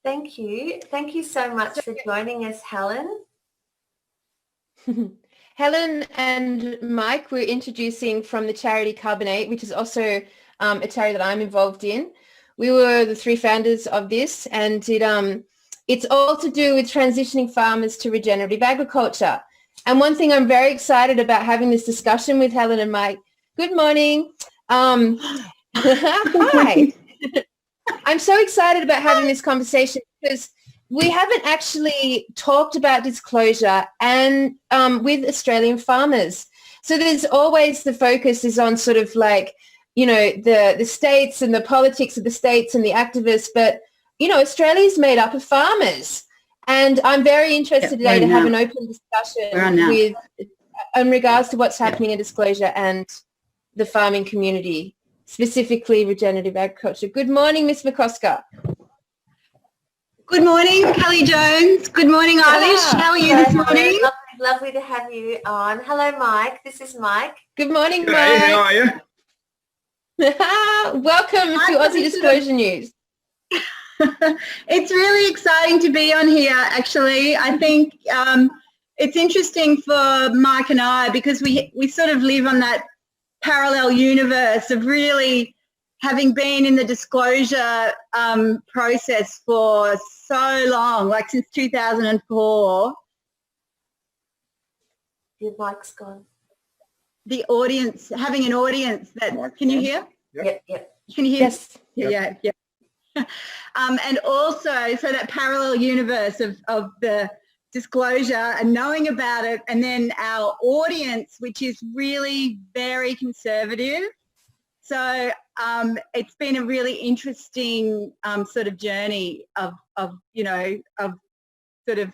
Thank you. Thank you so much for joining us, Helen. Helen and Mike were introducing from the charity Carbonate, which is also a charity that I'm involved in. We were the three founders of this, and it's all to do with transitioning farmers to regenerative agriculture. And one thing I'm very excited about having this discussion with Helen and Mike. Good morning. Hi. I'm so excited about having this conversation because we haven't actually talked about disclosure and with Australian farmers. So there's always the focus is on sort of like, you know, the states and the politics of the states and the activists. But, you know, Australia's made up of farmers. And I'm very interested today to have an open discussion with in regards to what's happening in disclosure and the farming community, specifically regenerative agriculture. Good morning, Ms. McCosker. Good morning, Kelly Jones. Good morning, Eilish. How are you this morning? Lovely to have you on. Hello, Mike. This is Mike. Good morning, Mike. Hey, how are you? Welcome to Aussie Disclosure News. It's really exciting to be on here, actually. I think it's interesting for Mike and I because we sort of live on that parallel universe of really having been in the disclosure process for so long, like since 2004. Your mic's gone. The audience, having an audience that, can you hear? Yep. Can you hear? Yes. Yeah. And also, so that parallel universe of the disclosure and knowing about it, and then our audience, which is really very conservative. So it's been a really interesting sort of journey of sort of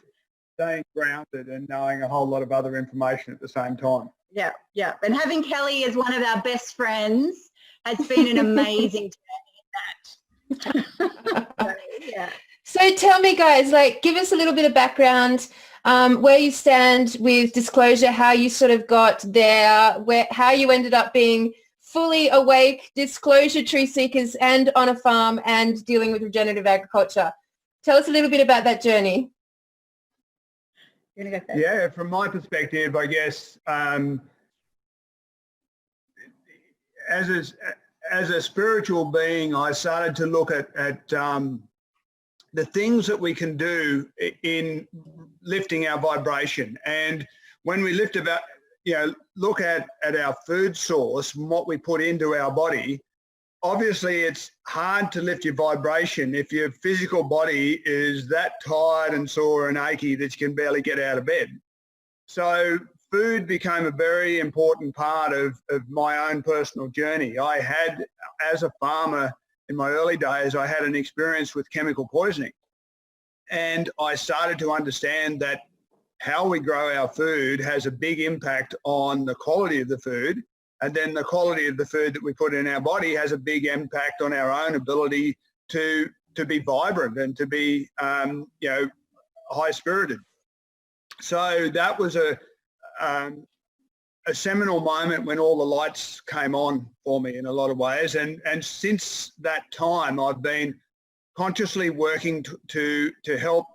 staying grounded and knowing a whole lot of other information at the same time. Yeah. And having Kelly as one of our best friends has been an amazing journey in that. So tell me, guys, like, give us a little bit of background, where you stand with disclosure, how you sort of got there, how you ended up being fully awake disclosure truth seekers and on a farm and dealing with regenerative agriculture. Tell us a little bit about that journey. Yeah, from my perspective, I guess, as a spiritual being, I started to look at the things that we can do in lifting our vibration. And when we look at our food source and what we put into our body, obviously it's hard to lift your vibration if your physical body is that tired and sore and achy that you can barely get out of bed. So food became a very important part of my own personal journey. I had, as a farmer in my early days, I had an experience with chemical poisoning. And I started to understand that how we grow our food has a big impact on the quality of the food. And then the quality of the food that we put in our body has a big impact on our own ability to be vibrant and to be, high-spirited. So that was a seminal moment when all the lights came on for me in a lot of ways. And since that time, I've been consciously working to help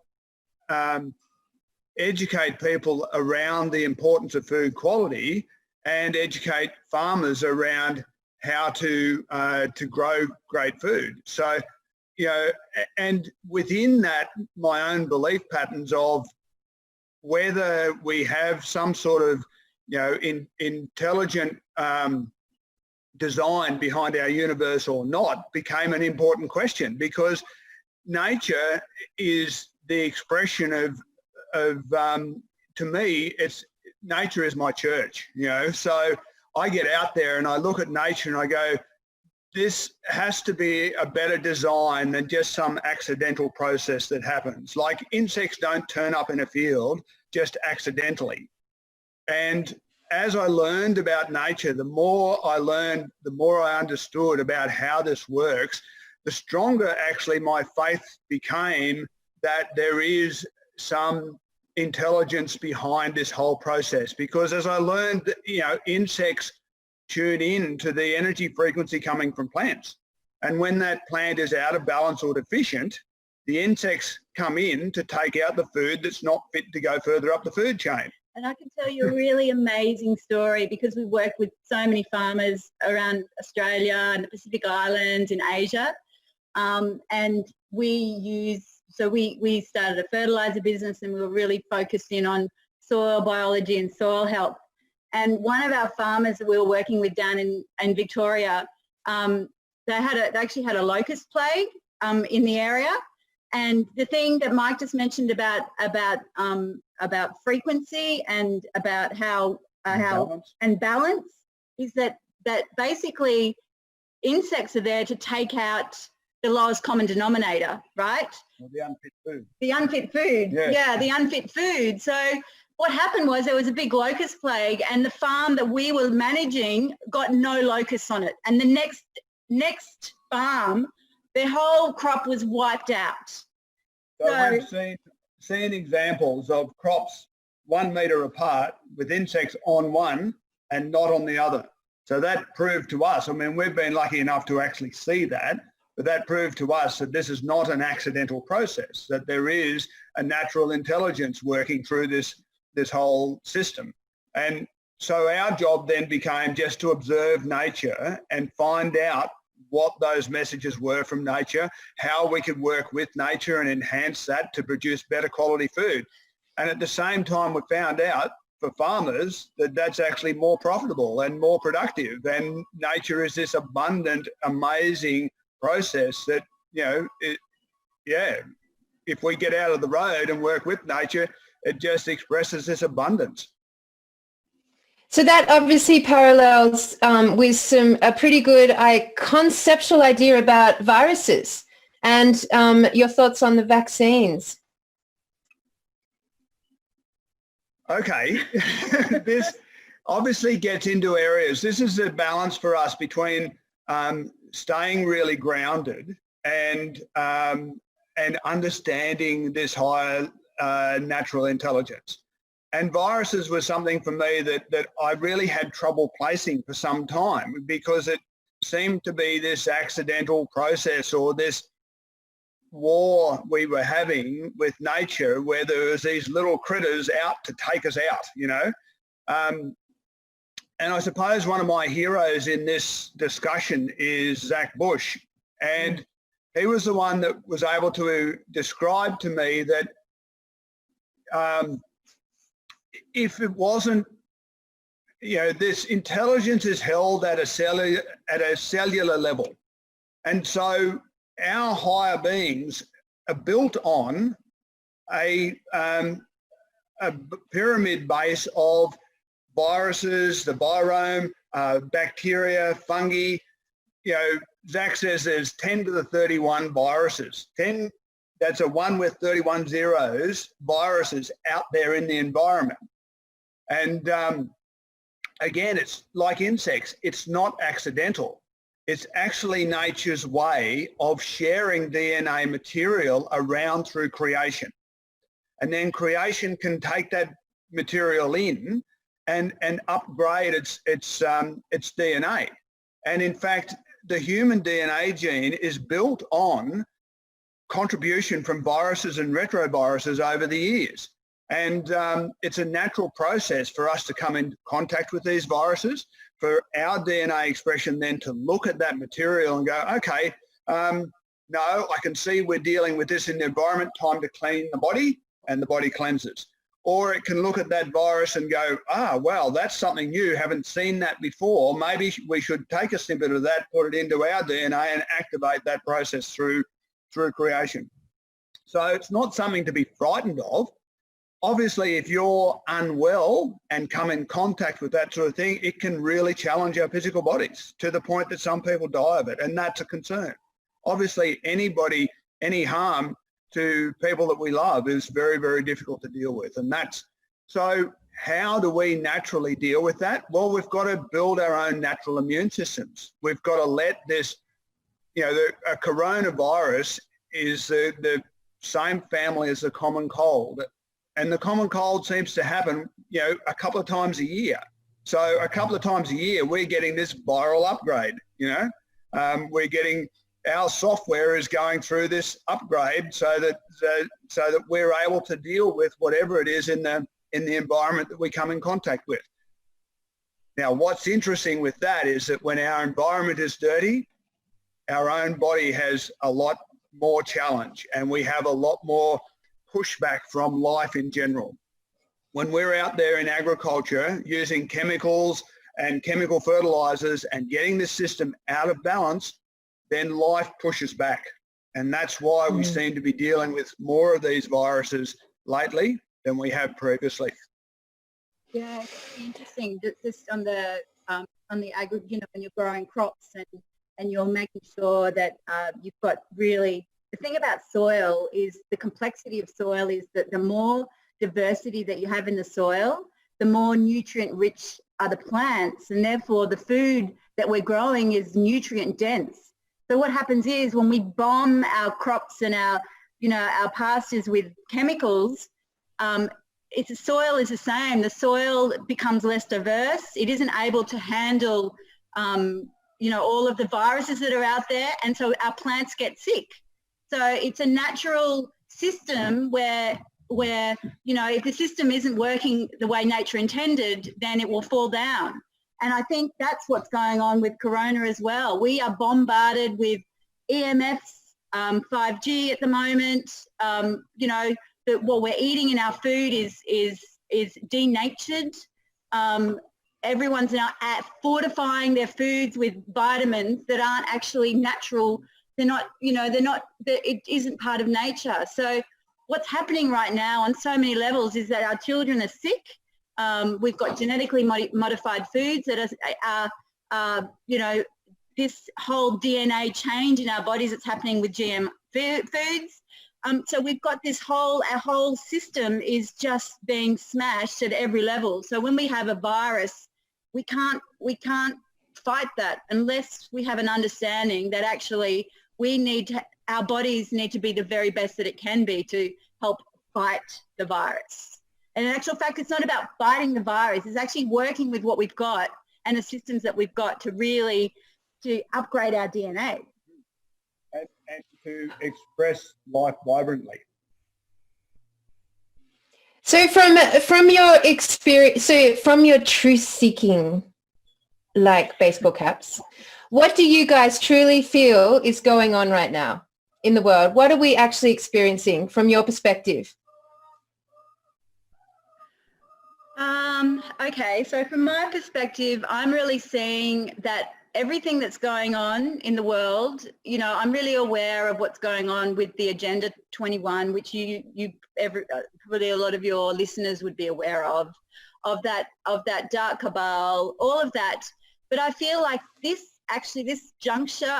educate people around the importance of food quality and educate farmers around how to grow great food. So, and within that, my own belief patterns of whether we have some sort of, intelligent design behind our universe or not became an important question, because nature is the expression of to me, nature is my church, so I get out there and I look at nature and I go, this has to be a better design than just some accidental process that happens. Like insects don't turn up in a field just accidentally. And as I learned about nature, the more I learned, the more I understood about how this works, the stronger actually my faith became that there is some intelligence behind this whole process. Because as I learned, insects tune in to the energy frequency coming from plants. And when that plant is out of balance or deficient, the insects come in to take out the food that's not fit to go further up the food chain. And I can tell you a really amazing story because we work with so many farmers around Australia and the Pacific Islands in Asia. And we started a fertilizer business, and we were really focused in on soil biology and soil health. And one of our farmers that we were working with down in Victoria, they actually had a locust plague in the area. And the thing that Mike just mentioned about frequency and about how balance is that basically insects are there to take out the lowest common denominator, right? Well, the unfit food. The unfit food. Yeah, the unfit food. So what happened was there was a big locust plague, and the farm that we were managing got no locusts on it. And the next farm, their whole crop was wiped out. So we've seen examples of crops 1 metre apart with insects on one and not on the other. So that proved to us, I mean, we've been lucky enough to actually see that, but that proved to us that this is not an accidental process, that there is a natural intelligence working through this whole system. And so our job then became just to observe nature and find out what those messages were from nature, how we could work with nature and enhance that to produce better quality food. And at the same time, we found out for farmers that that's actually more profitable and more productive. And nature is this abundant, amazing process that, if we get out of the road and work with nature, it just expresses this abundance. So that obviously parallels with a pretty good conceptual idea about viruses and your thoughts on the vaccines. Okay, this obviously gets into areas. This is a balance for us between staying really grounded and understanding this higher natural intelligence. And viruses was something for me that I really had trouble placing for some time, because it seemed to be this accidental process or this war we were having with nature, where there was these little critters out to take us out, And I suppose one of my heroes in this discussion is Zach Bush. And he was the one that was able to describe to me that if it wasn't, this intelligence is held at a cellular level. And so our higher beings are built on a pyramid base of viruses, the virome, bacteria, fungi. Zach says there's 10 to the 31 viruses. 10, that's a 1 with 31 zeros, viruses out there in the environment. And again, it's like insects. It's not accidental. It's actually nature's way of sharing DNA material around through creation. And then creation can take that material in and upgrade its DNA. And in fact, the human DNA gene is built on contribution from viruses and retroviruses over the years. And it's a natural process for us to come in contact with these viruses, for our DNA expression then to look at that material and go, okay, no, I can see we're dealing with this in the environment, time to clean the body, and the body cleanses. Or it can look at that virus and go, well, that's something new, haven't seen that before. Maybe we should take a snippet of that, put it into our DNA and activate that process through creation. So it's not something to be frightened of. Obviously, if you're unwell and come in contact with that sort of thing, it can really challenge our physical bodies to the point that some people die of it, and that's a concern. Obviously, any harm to people that we love is very, very difficult to deal with. And so how do we naturally deal with that? Well, we've got to build our own natural immune systems. We've got to let this, a coronavirus is the same family as the common cold. And the common cold seems to happen, a couple of times a year. So a couple of times a year, we're getting this viral upgrade, we're getting our software is going through this upgrade so that we're able to deal with whatever it is in the environment that we come in contact with. Now, what's interesting with that is that when our environment is dirty, our own body has a lot more challenge and we have a lot more pushback from life in general. When we're out there in agriculture using chemicals and chemical fertilizers and getting the system out of balance, then life pushes back. And that's why we seem to be dealing with more of these viruses lately than we have previously. Yeah, it's interesting. Just on the agri, you know, when you're growing crops and you're making sure that you've got really, the thing about soil is the complexity of soil is that the more diversity that you have in the soil, the more nutrient rich are the plants, and therefore the food that we're growing is nutrient dense. So what happens is when we bomb our crops and our pastures with chemicals, the soil is the same. The soil becomes less diverse. It isn't able to handle, all of the viruses that are out there, and so our plants get sick. So it's a natural system where if the system isn't working the way nature intended, then it will fall down. And I think that's what's going on with Corona as well. We are bombarded with EMFs, 5G at the moment. What we're eating in our food is denatured. Everyone's now fortifying their foods with vitamins that aren't actually natural. It isn't part of nature. So what's happening right now on so many levels is that our children are sick. We've got genetically modified foods that are this whole DNA change in our bodies that's happening with GM foods. So we've got our whole system is just being smashed at every level. So when we have a virus, we can't fight that unless we have an understanding that actually our bodies need to be the very best that it can be to help fight the virus. And in actual fact, it's not about fighting the virus. It's actually working with what we've got and the systems that we've got to upgrade our DNA. And to express life vibrantly. So from your experience, from your truth-seeking, like baseball caps, what do you guys truly feel is going on right now in the world? What are we actually experiencing from your perspective? Okay, so from my perspective, I'm really seeing that everything that's going on in the world, I'm really aware of what's going on with the Agenda 21, which probably a lot of your listeners would be aware of that dark cabal, all of that. But I feel like this juncture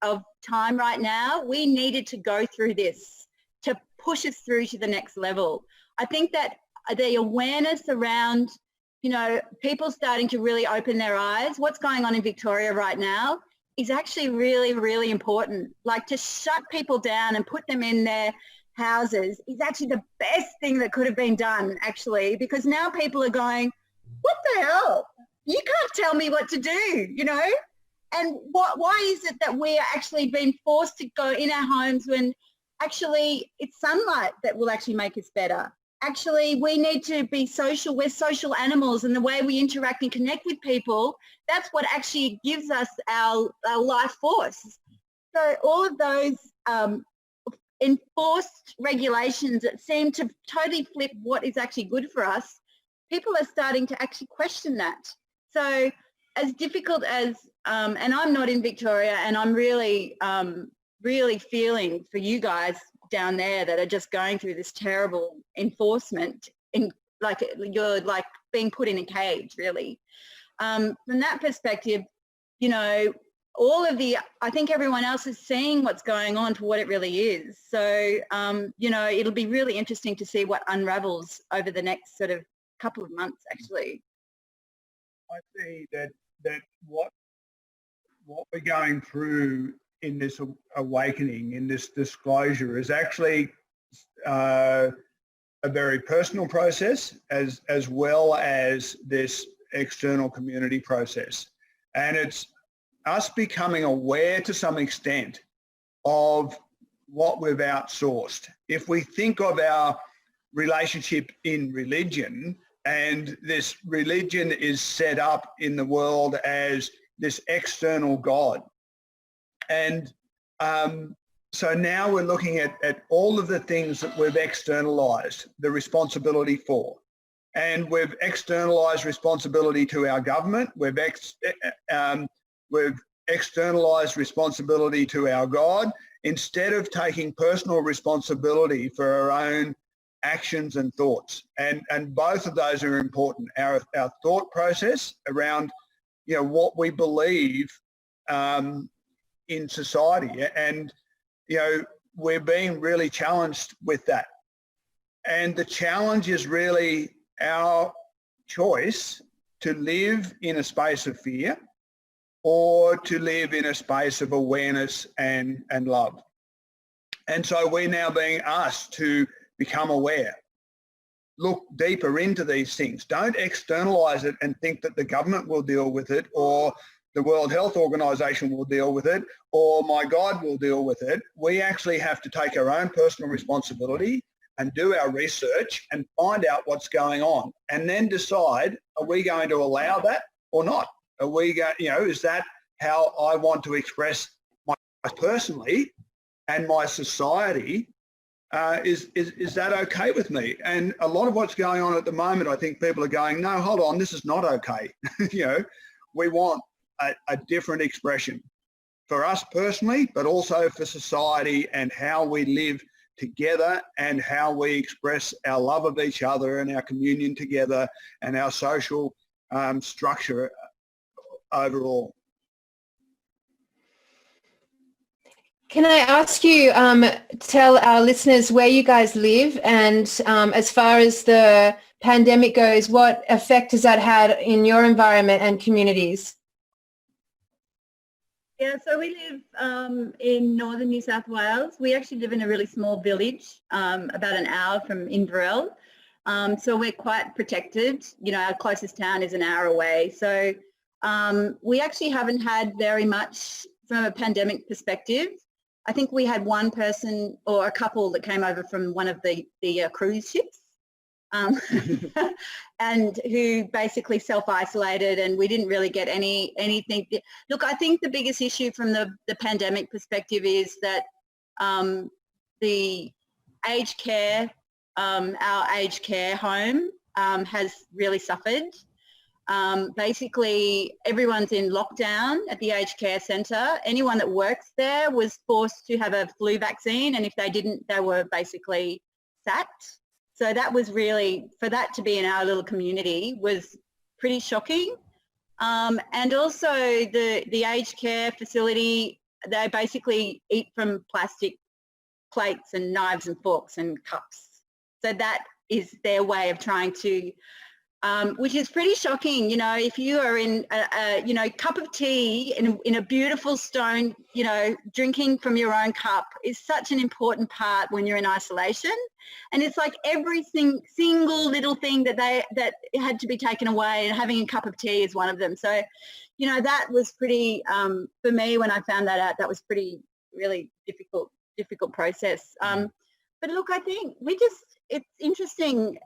of time right now, we needed to go through this to push us through to the next level. I think that the awareness around people starting to really open their eyes. What's going on in Victoria right now is actually really, really important. Like, to shut people down and put them in their houses is actually the best thing that could have been done, actually, because now people are going, what the hell? You can't tell me what to do, And why is it that we're actually being forced to go in our homes when actually it's sunlight that will actually make us better? Actually, we need to be social. We're social animals, and the way we interact and connect with people, that's what actually gives us our life force. So all of those enforced regulations that seem to totally flip what is actually good for us, people are starting to actually question that. So as difficult as, and I'm not in Victoria, and I'm really, really feeling for you guys down there that are just going through this terrible enforcement, you're like being put in a cage, really. From that perspective, I think everyone else is seeing what's going on for what it really is. So, it'll be really interesting to see what unravels over the next sort of couple of months, actually. I see that what we're going through in this awakening, in this disclosure, is actually a very personal process as well as this external community process. And it's us becoming aware to some extent of what we've outsourced. If we think of our relationship in religion, and this religion is set up in the world as this external God. And so now we're looking at all of the things that we've externalized the responsibility for. And we've externalized responsibility to our government. We've externalized responsibility to our God, instead of taking personal responsibility for our own actions and thoughts. And both of those are important. Our thought process around, you know, what we believe in society. And, you know, we're being really challenged with that. And the challenge is really our choice to live in a space of fear or to live in a space of awareness and love. And so we're now being asked to become aware, look deeper into these things. Don't externalize it and think that the government will deal with it, or the World Health Organization will deal with it, or my God will deal with it. We actually have to take our own personal responsibility and do our research and find out what's going on, and then decide, are we going to allow that or not? Are we going, you know, is that how I want to express my personally and my society? Is that okay with me? And a lot of what's going on at the moment, I think people are going, no, hold on, this is not okay. You know, we want a different expression for us personally, but also for society and how we live together and how we express our love of each other and our communion together and our social structure overall. Can I ask you, tell our listeners where you guys live, and as far as the pandemic goes, what effect has that had in your environment and communities? Yeah, so we live in northern New South Wales. We actually live in a really small village, about an hour from Inverell. So we're quite protected. You know, our closest town is an hour away. So we actually haven't had very much from a pandemic perspective. I think we had one person or a couple that came over from one of the cruise ships and who basically self-isolated, and we didn't really get anything. Look, I think the biggest issue from the pandemic perspective is that the aged care, our aged care home has really suffered. Basically, everyone's in lockdown at the aged care centre. Anyone that works there was forced to have a flu vaccine, and if they didn't, they were basically sacked. So that was really, for that to be in our little community was pretty shocking. And also the aged care facility, they basically eat from plastic plates and knives and forks and cups. So that is their way of trying to, which is pretty shocking. You know, if you are in a cup of tea in a beautiful stone, you know, drinking from your own cup is such an important part when you're in isolation. And it's like every single little thing that had to be taken away, and having a cup of tea is one of them. So, you know, that was pretty, for me, when I found that out, that was really difficult process. But look, I think it's interesting.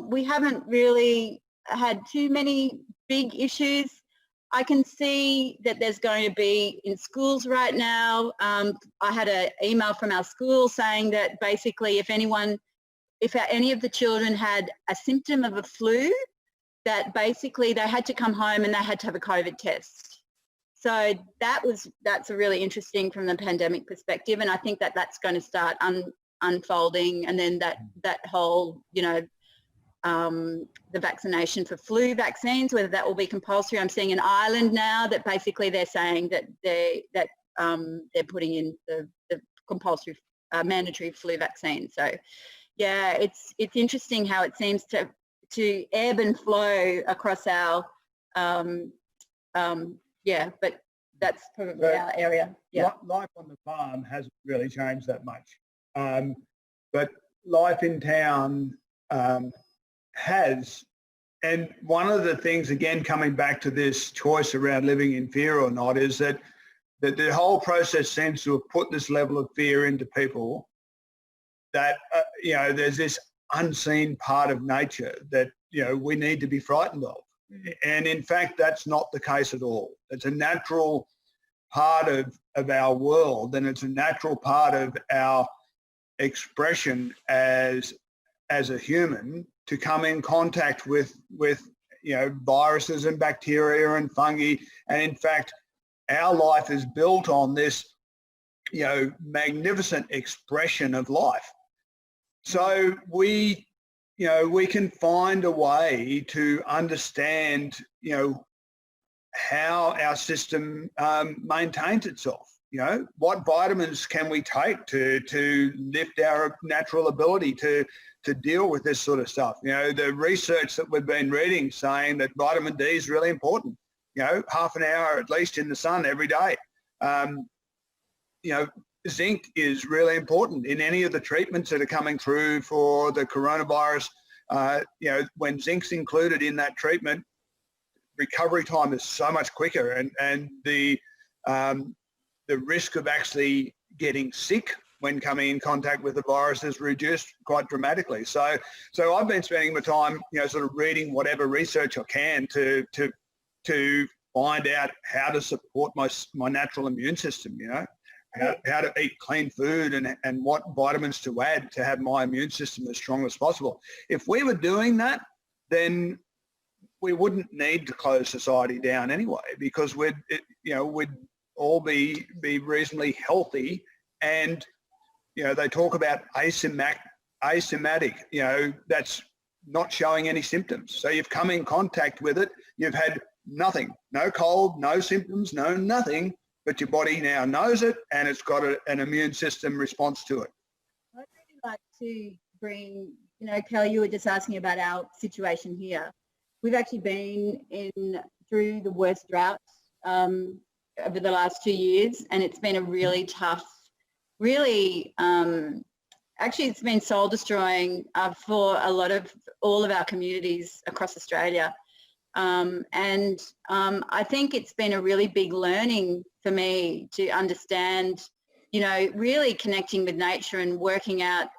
We haven't really had too many big issues. I can see that there's going to be in schools right now. I had an email from our school saying that basically if any of the children had a symptom of a flu, that basically they had to come home and they had to have a COVID test. So that's a really interesting from the pandemic perspective, and I think that that's going to start unfolding, and then that whole, you know, the vaccination for flu vaccines, whether that will be compulsory. I'm seeing in Ireland now that basically they're saying that they're putting in the compulsory mandatory flu vaccine. So yeah, it's interesting how it seems to ebb and flow across our but that's probably our area. Yeah, life on the farm hasn't really changed that much, but life in town has And one of the things, again, coming back to this choice around living in fear or not, is that the whole process seems to have put this level of fear into people that, there's this unseen part of nature that, we need to be frightened of. And in fact, that's not the case at all. It's a natural part of our world, and it's a natural part of our expression as a human to come in contact with viruses and bacteria and fungi. And in fact, our life is built on this magnificent expression of life. So we can find a way to understand how our system maintains itself. What vitamins can we take to lift our natural ability to deal with this sort of stuff? The research that we've been reading saying that vitamin D is really important. Half an hour at least in the sun every day. Zinc is really important in any of the treatments that are coming through for the coronavirus. When zinc's included in that treatment, recovery time is so much quicker, and the risk of actually getting sick when coming in contact with the virus is reduced quite dramatically. So I've been spending my time, sort of reading whatever research I can to find out how to support my natural immune system. How to eat clean food and what vitamins to add to have my immune system as strong as possible. If we were doing that, then we wouldn't need to close society down anyway, because we'd all be reasonably healthy. And they talk about asymptomatic, that's not showing any symptoms. So you've come in contact with it, you've had nothing, no cold, no symptoms, no nothing, but your body now knows it and it's got an immune system response to it. I'd really like to bring, Kelly, you were just asking about our situation here. We've actually been through the worst drought over the last 2 years, and it's been a really tough, actually it's been soul destroying for all of our communities across Australia. I think it's been a really big learning for me to understand, really connecting with nature and working out,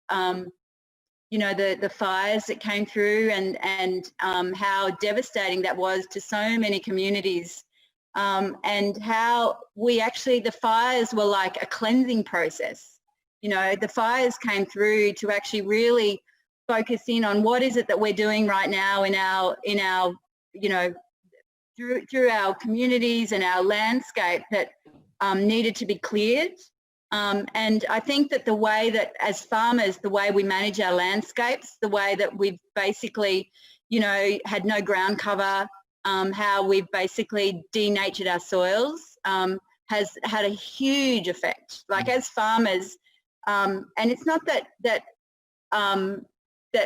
the fires that came through and how devastating that was to so many communities, and how the fires were like a cleansing process. The fires came through to actually really focus in on what is it that we're doing right now in our through our communities and our landscape that needed to be cleared. And I think that the way that as farmers, the way we manage our landscapes, the way that we've basically, had no ground cover, how we've basically denatured our soils, has had a huge effect. Like as farmers, and it's not that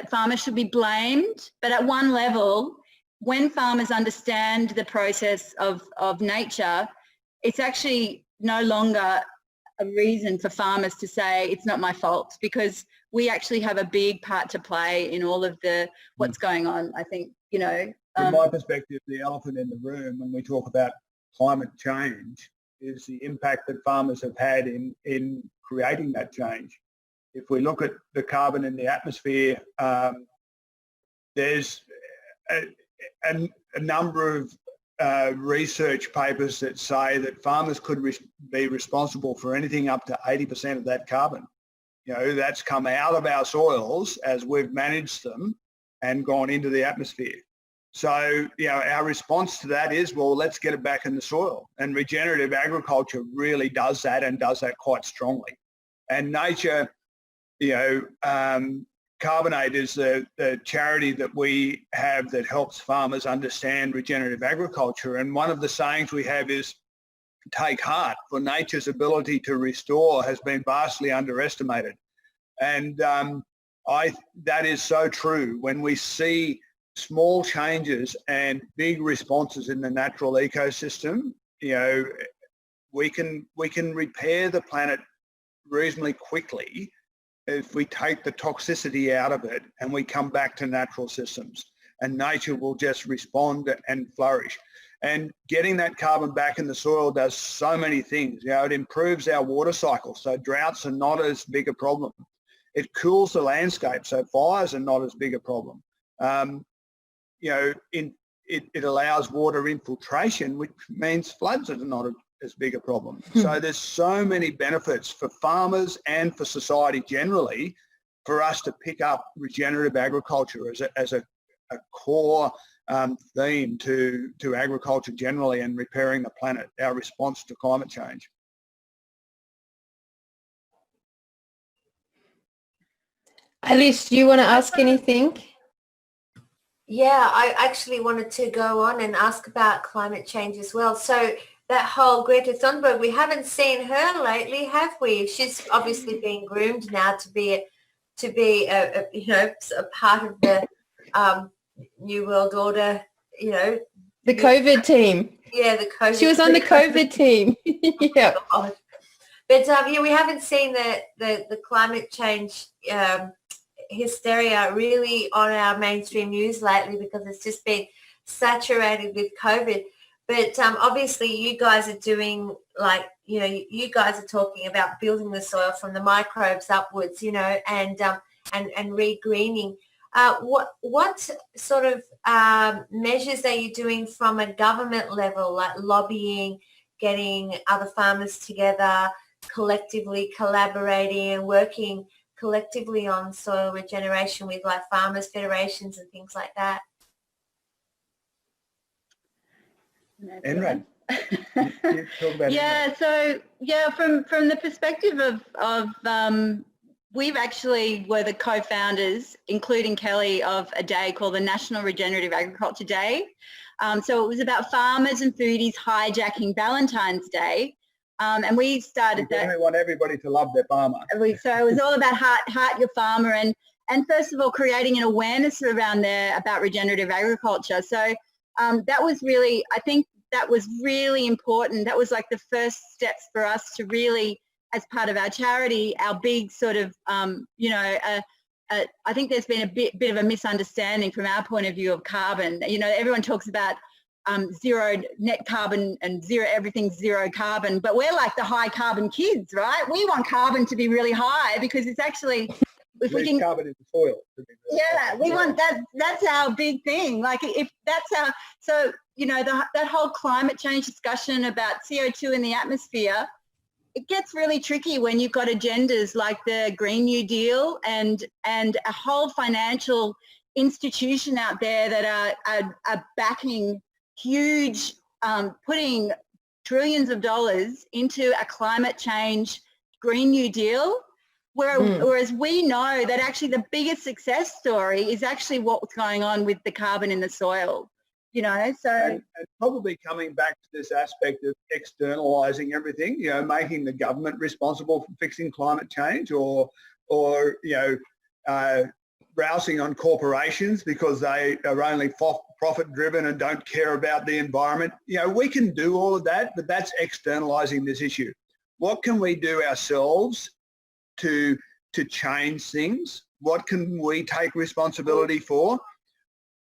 farmers should be blamed, but at one level, when farmers understand the process of nature, it's actually no longer a reason for farmers to say it's not my fault, because we actually have a big part to play in all of what's going on. I think, From my perspective, the elephant in the room when we talk about climate change is the impact that farmers have had in creating that change. If we look at the carbon in the atmosphere, there's a number of research papers that say that farmers could be responsible for anything up to 80% of that carbon. That's come out of our soils as we've managed them and gone into the atmosphere. So, our response to that is, well, let's get it back in the soil. And regenerative agriculture really does that, and does that quite strongly. And nature, Carbonate is the charity that we have that helps farmers understand regenerative agriculture. And one of the sayings we have is, take heart, for nature's ability to restore has been vastly underestimated. And that is so true. When we see small changes and big responses in the natural ecosystem, we can repair the planet reasonably quickly if we take the toxicity out of it and we come back to natural systems. and nature will just respond and flourish. And getting that carbon back in the soil does so many things. It improves our water cycle, so droughts are not as big a problem. It cools the landscape, so fires are not as big a problem. It allows water infiltration, which means floods are not as big a problem. So there's so many benefits for farmers and for society generally for us to pick up regenerative agriculture as a core theme to agriculture generally and repairing the planet, our response to climate change. Alice, do you want to ask anything? Yeah, I actually wanted to go on and ask about climate change as well. So that whole Greta Thunberg, we haven't seen her lately, have we? She's obviously being groomed now to be a part of the New World Order, The COVID team. Yeah, the COVID. She was on the COVID team. Yeah. God. But we haven't seen the climate change hysteria really on our mainstream news lately because it's just been saturated with COVID. But obviously you guys are doing you guys are talking about building the soil from the microbes upwards, and regreening. What sort of measures are you doing from a government level, like lobbying, getting other farmers together, collectively collaborating and working collectively on soil regeneration with like farmers federations and things like that? Enrad. Yeah, so from the perspective of we've actually were the co-founders, including Kelly, of a day called the National Regenerative Agriculture Day. So it was about farmers and foodies hijacking Valentine's Day. And we started that. We want everybody to love their farmer. So it was all about heart your farmer and first of all, creating an awareness around there about regenerative agriculture. So that was really, I think that was really important. That was like the first steps for us to really, as part of our charity, our big sort of, I think there's been a bit of a misunderstanding from our point of view of carbon. Everyone talks about zero net carbon and everything's zero carbon, but we're like the high carbon kids, right? We want carbon to be really high because it's actually, if we can carbon in the soil. We want that. That's our big thing. Like if that's our, so that whole climate change discussion about CO2 in the atmosphere, it gets really tricky when you've got agendas like the Green New Deal and a whole financial institution out there that are backing huge, putting trillions of dollars into a climate change Green New Deal, whereas we know that actually the biggest success story is actually what's going on with the carbon in the soil, so. And probably coming back to this aspect of externalising everything, making the government responsible for fixing climate change or rousing on corporations because they are only profit driven and don't care about the environment. We can do all of that, but that's externalizing this issue. What can we do ourselves to change things? What can we take responsibility for?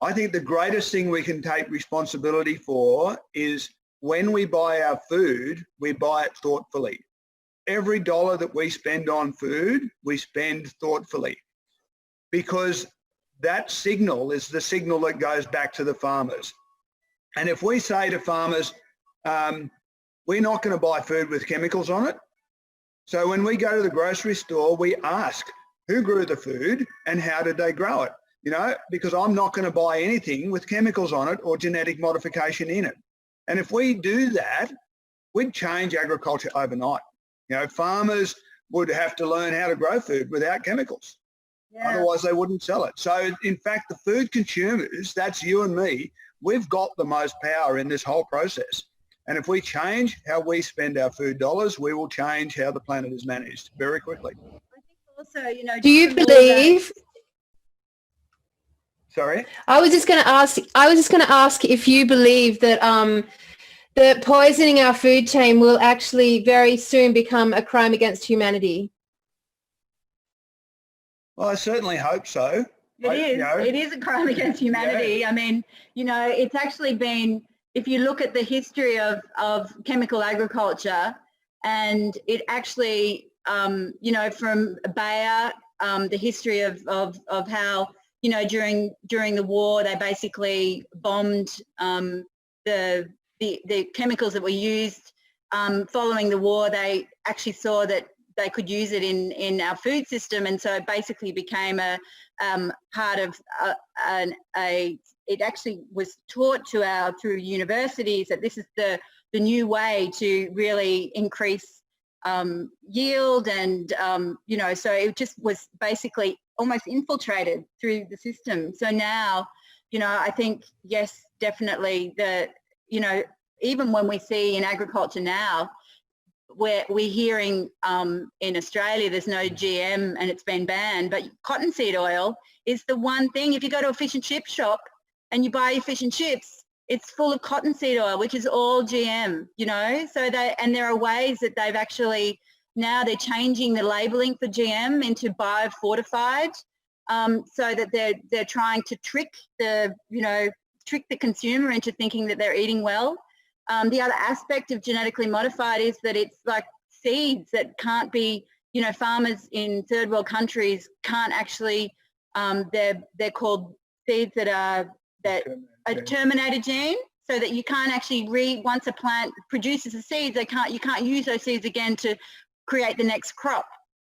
I think the greatest thing we can take responsibility for is when we buy our food, we buy it thoughtfully. Every dollar that we spend on food, we spend thoughtfully, because that signal is the signal that goes back to the farmers. And if we say to farmers, we're not going to buy food with chemicals on it. So when we go to the grocery store, we ask who grew the food and how did they grow it? Because I'm not going to buy anything with chemicals on it or genetic modification in it. And if we do that, we'd change agriculture overnight. Farmers would have to learn how to grow food without chemicals. Yeah. Otherwise they wouldn't sell it. So in fact, the food consumers, that's you and me, we've got the most power in this whole process. And if we change how we spend our food dollars, we will change how the planet is managed very quickly. I think also, do you believe? Sorry? I was just going to ask if you believe that that poisoning our food chain will actually very soon become a crime against humanity. Well, I certainly hope so. It is a crime against humanity. Yeah. I mean, it's actually been, if you look at the history of chemical agriculture, and it actually, from Bayer, the history of how, during the war, they basically bombed the chemicals that were used. Following the war, they actually saw that they could use it in our food system, and so it basically became a part of it actually was taught to through universities that this is the new way to really increase yield, and so it just was basically almost infiltrated through the system. So now, I think, yes, definitely even when we see in agriculture now, we're hearing in Australia there's no GM and it's been banned, but cottonseed oil is the one thing. If you go to a fish and chip shop and you buy your fish and chips, it's full of cottonseed oil, which is all GM, so there are ways that they've actually, now they're changing the labeling for GM into biofortified, so that they're trying to trick the consumer into thinking that they're eating well. The other aspect of genetically modified is that it's like seeds that can't be, farmers in third world countries can't actually, they're called seeds that are a terminated gene, so that you can't actually once a plant produces a seed, you can't use those seeds again to create the next crop.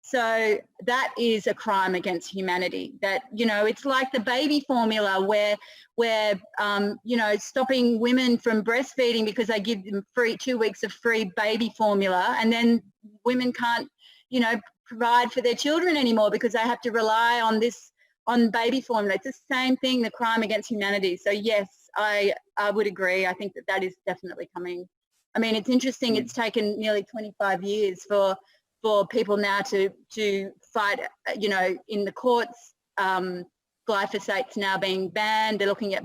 So that is a crime against humanity. That, it's like the baby formula where stopping women from breastfeeding because they give them 2 weeks of free baby formula, and then women can't, provide for their children anymore because they have to rely on baby formula. It's the same thing, the crime against humanity. So yes, I would agree. I think that is definitely coming. I mean, it's interesting. It's taken nearly 25 years for people now to fight, in the courts. Glyphosate's now being banned. They're looking at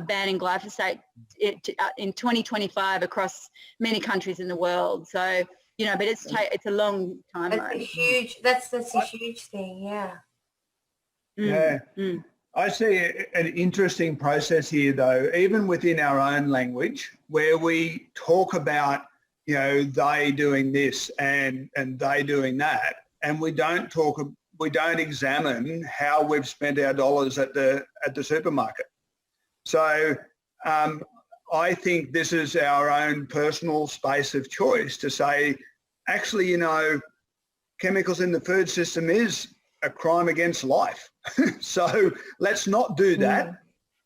banning glyphosate in 2025 across many countries in the world. So, but it's a long time. That's a huge thing, yeah. Yeah. I see an interesting process here, though, even within our own language, where we talk about, they doing this and they doing that, and we don't examine how we've spent our dollars at the supermarket. So I think this is our own personal space of choice to say, actually, chemicals in the food system is a crime against life. So let's not do that.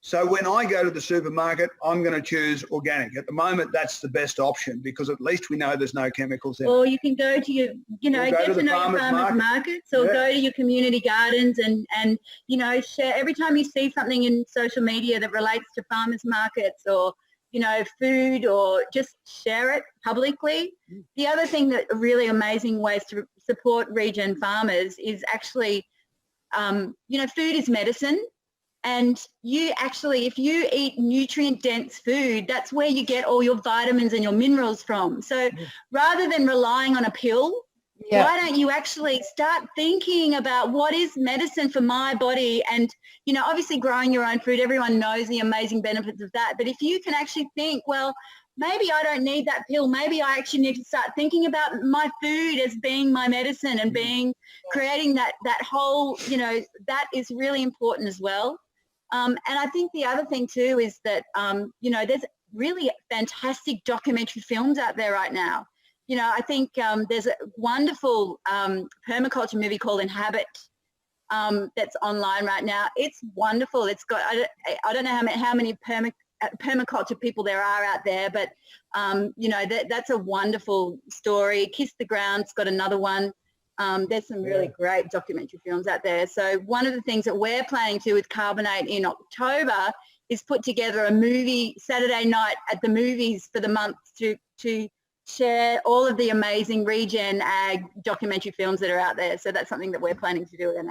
So when I go to the supermarket, I'm going to choose organic. At the moment, that's the best option because at least we know there's no chemicals in it. Or you can go to your, get to know your farmers markets, or go to your community gardens and share. Every time you see something in social media that relates to farmers markets or, food, or just share it publicly. The other thing that are really amazing ways to support regen farmers is actually, food is medicine. And you actually, if you eat nutrient-dense food, that's where you get all your vitamins and your minerals from. So rather than relying on a pill, why don't you actually start thinking about what is medicine for my body? And, obviously growing your own food, everyone knows the amazing benefits of that. But if you can actually think, well, maybe I don't need that pill. Maybe I actually need to start thinking about my food as being my medicine and creating that whole, that is really important as well. And I think the other thing too is that, there's really fantastic documentary films out there right now. I think there's a wonderful permaculture movie called Inhabit that's online right now. It's wonderful. It's got, I don't know how many permaculture people there are out there, but, that's a wonderful story. Kiss the Ground's got another one. There's some really great documentary films out there. So one of the things that we're planning to with Carbonate in October is put together a movie Saturday night at the movies for the month to share all of the amazing regen ag documentary films that are out there. So that's something that we're planning to do in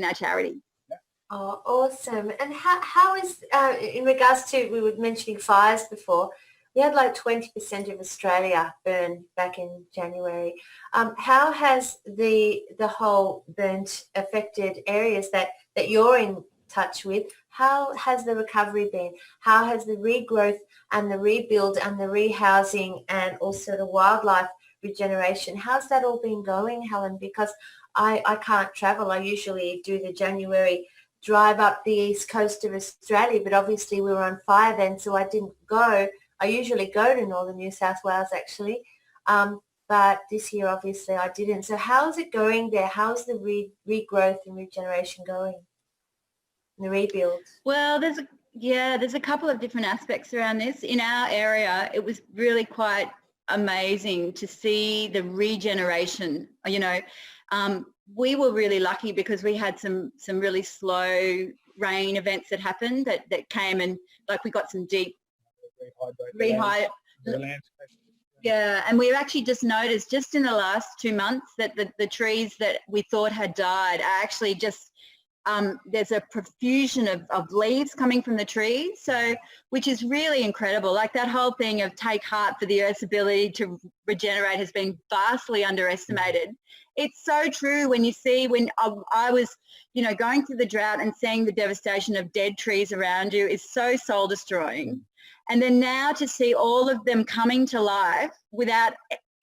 our charity. Oh, awesome. And how is, in regards to, we were mentioning fires before, We had like 20% of Australia burn back in January. How has the whole burnt affected areas that you're in touch with? How has the recovery been? How has the regrowth and the rebuild and the rehousing and also the wildlife regeneration, how's that all been going, Helen? Because I can't travel. I usually do the January drive up the east coast of Australia, but obviously we were on fire then, so I didn't go. I usually go to northern New South Wales actually, but this year obviously I didn't. So how's it going there? How's the regrowth and regeneration going? The rebuild? Well, there's a couple of different aspects around this. In our area, it was really quite amazing to see the regeneration. You know, we were really lucky because we had some really slow rain events that happened that came, and like we got some deep rehydrate. Yeah, and we've actually just noticed just in the last 2 months that the trees that we thought had died are actually just there's a profusion of leaves coming from the trees, so which is really incredible. Like that whole thing of take heart for the Earth's ability to regenerate has been vastly underestimated. It's so true when you see, when I was, you know, going through the drought and seeing the devastation of dead trees around you is so soul destroying. And then now to see all of them coming to life without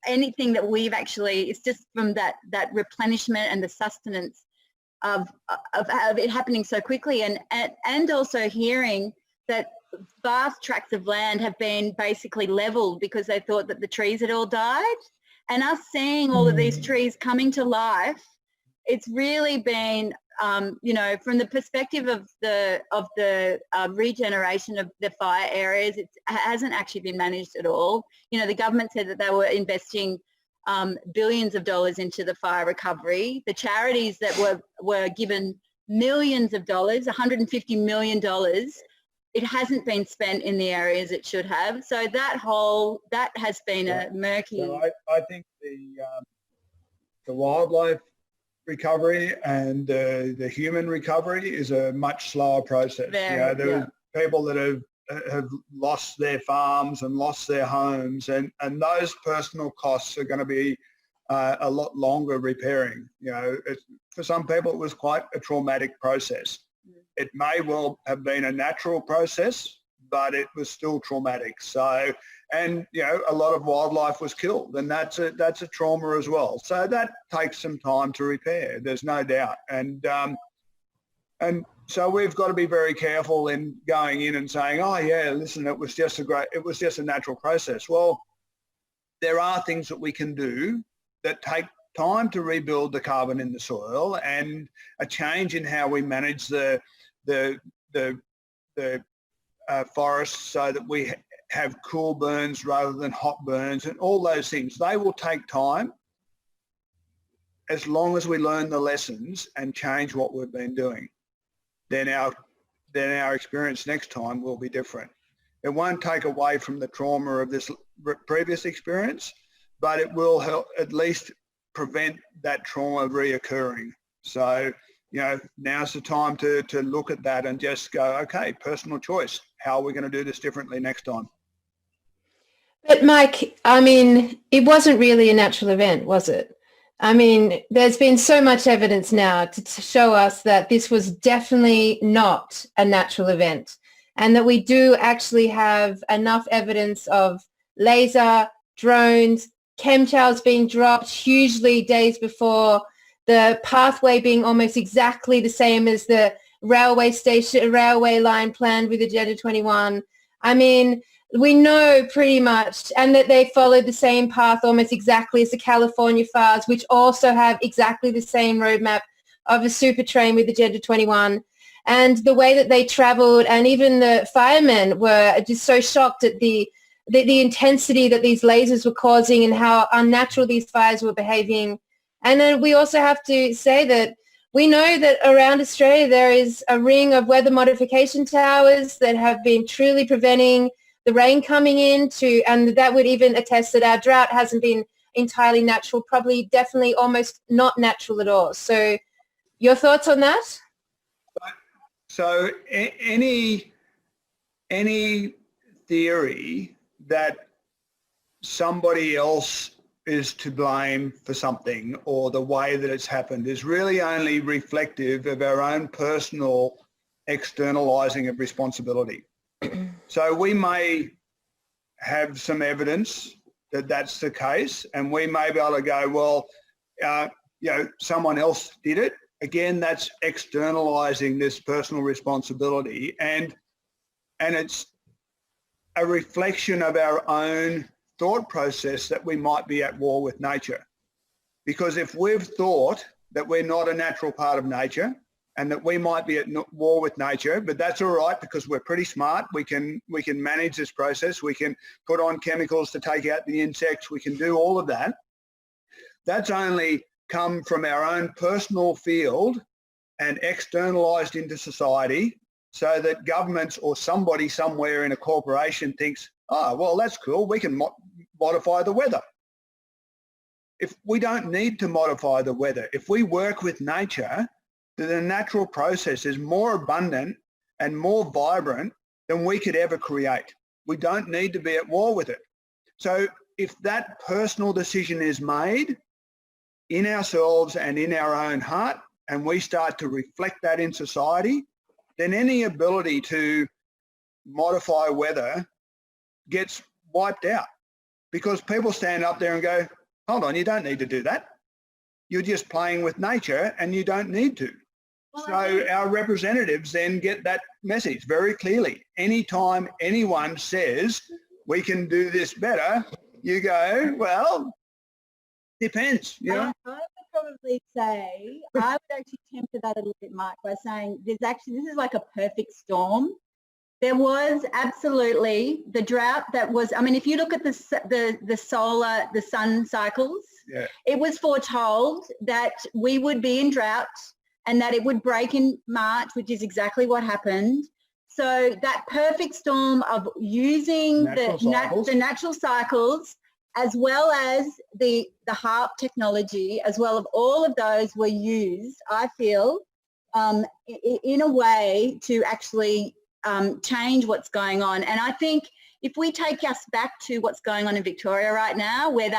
anything that we've actually, it's just from that replenishment and the sustenance of it happening so quickly, and also hearing that vast tracts of land have been basically leveled because they thought that the trees had all died, and us seeing all of these trees coming to life, it's really been you know, from the perspective of the regeneration of the fire areas, it hasn't actually been managed at all. You know, the government said that they were investing billions of dollars into the fire recovery. The charities that were given millions of dollars, $150 million, it hasn't been spent in the areas it should have. So that has been a murky. So I think the wildlife recovery and the human recovery is a much slower process. There are people that have lost their farms and lost their homes, and those personal costs are going to be a lot longer repairing. You know, for some people it was quite a traumatic process. It may well have been a natural process, but it was still traumatic. So, and you know, a lot of wildlife was killed, and that's a trauma as well. So that takes some time to repair. There's no doubt, and so we've got to be very careful in going in and saying, oh yeah, listen, it was just a natural process. Well, there are things that we can do that take time to rebuild the carbon in the soil, and a change in how we manage the forests so that we have cool burns rather than hot burns, and all those things. They will take time as long as we learn the lessons and change what we've been doing. Then our experience next time will be different. It won't take away from the trauma of this previous experience, but it will help at least prevent that trauma reoccurring. So, you know, now's the time to look at that and just go, okay, personal choice. How are we going to do this differently next time? But Mike, I mean, it wasn't really a natural event, was it? I mean, there's been so much evidence now to show us that this was definitely not a natural event, and that we do actually have enough evidence of laser, drones, chemtrails being dropped hugely days before, the pathway being almost exactly the same as the railway line planned with Agenda 21. I mean, we know pretty much, and that they followed the same path almost exactly as the California fires, which also have exactly the same roadmap of a super train with Agenda 21. And the way that they traveled, and even the firemen were just so shocked at the intensity that these lasers were causing and how unnatural these fires were behaving. And then we also have to say that we know that around Australia there is a ring of weather modification towers that have been truly preventing the rain coming in, and that would even attest that our drought hasn't been entirely natural, probably definitely almost not natural at all. So your thoughts on that? So any theory that somebody else is to blame for something or the way that it's happened is really only reflective of our own personal externalizing of responsibility. So we may have some evidence that that's the case, and we may be able to go, well, someone else did it. Again, that's externalizing this personal responsibility, and it's a reflection of our own thought process that we might be at war with nature. Because if we've thought that we're not a natural part of nature and that we might be at war with nature, but that's all right because we're pretty smart, we can manage this process, we can put on chemicals to take out the insects, we can do all of that. That's only come from our own personal field and externalized into society, so that governments or somebody somewhere in a corporation thinks, oh, well, that's cool, we can modify the weather. If we don't need to modify the weather, if we work with nature, the natural process is more abundant and more vibrant than we could ever create. We don't need to be at war with it. So if that personal decision is made in ourselves and in our own heart, and we start to reflect that in society, then any ability to modify weather gets wiped out, because people stand up there and go, hold on, you don't need to do that. You're just playing with nature and you don't need to. Well, so our representatives then get that message very clearly. Anytime anyone says we can do this better, you go, well, depends. You know? I would probably say, I would actually temper that a little bit, Mark, by saying this is like a perfect storm. There was absolutely the drought that was, I mean, if you look at the sun cycles, it was foretold that we would be in drought and that it would break in March, which is exactly what happened. So that perfect storm of using the natural cycles, as well as the HARP technology, as well as all of those were used, I feel, in a way to actually change what's going on. And I think if we take us back to what's going on in Victoria right now, where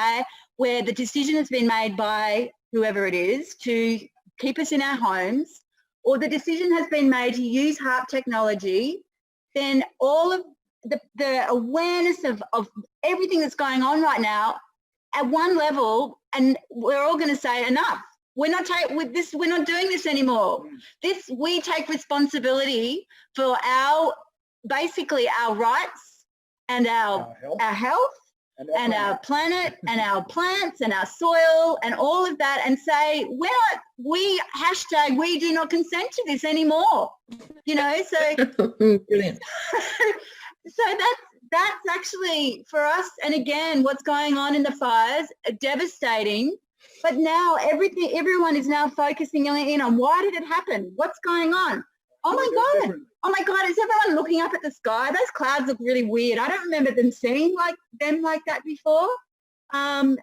the decision has been made by whoever it is to keep us in our homes, or the decision has been made to use HARP technology, then all of the awareness of everything that's going on right now at one level, and we're all going to say enough. We're not doing this anymore. We take responsibility for basically our rights and our health and our planet and our plants and our soil and all of that, and say we do not consent to this anymore. So brilliant. So that's actually for us. And again, what's going on in the fires are devastating. But now everyone is now focusing in on why did it happen? What's going on? Oh my God, is everyone looking up at the sky? Those clouds look really weird. I don't remember them seeing like that before. I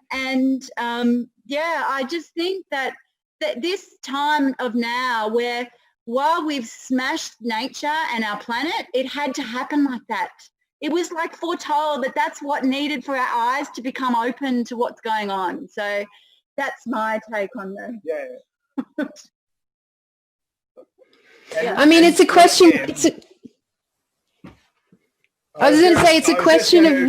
just think that this time of now, where while we've smashed nature and our planet, it had to happen like that. It was like foretold that that's what needed for our eyes to become open to what's going on. So that's my take on that. Yeah. I mean, it's a question. I was going to say it's a question of.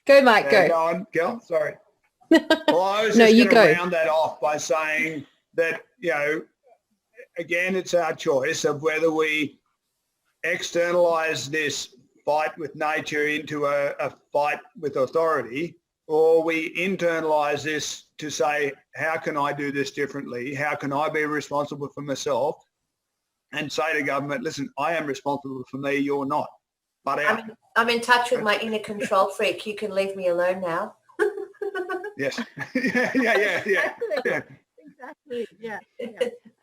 Go, Mike. Go. Go on, Gil. Sorry. Well, I was just going to round that off by saying that, again, it's our choice of whether we externalize this fight with nature into a fight with authority, or we internalize this to say, how can I do this differently? How can I be responsible for myself? And say to government, listen, I am responsible for me, you're not. But I'm in touch with my inner control freak. You can leave me alone now. Yes. Yeah. Exactly. Yeah.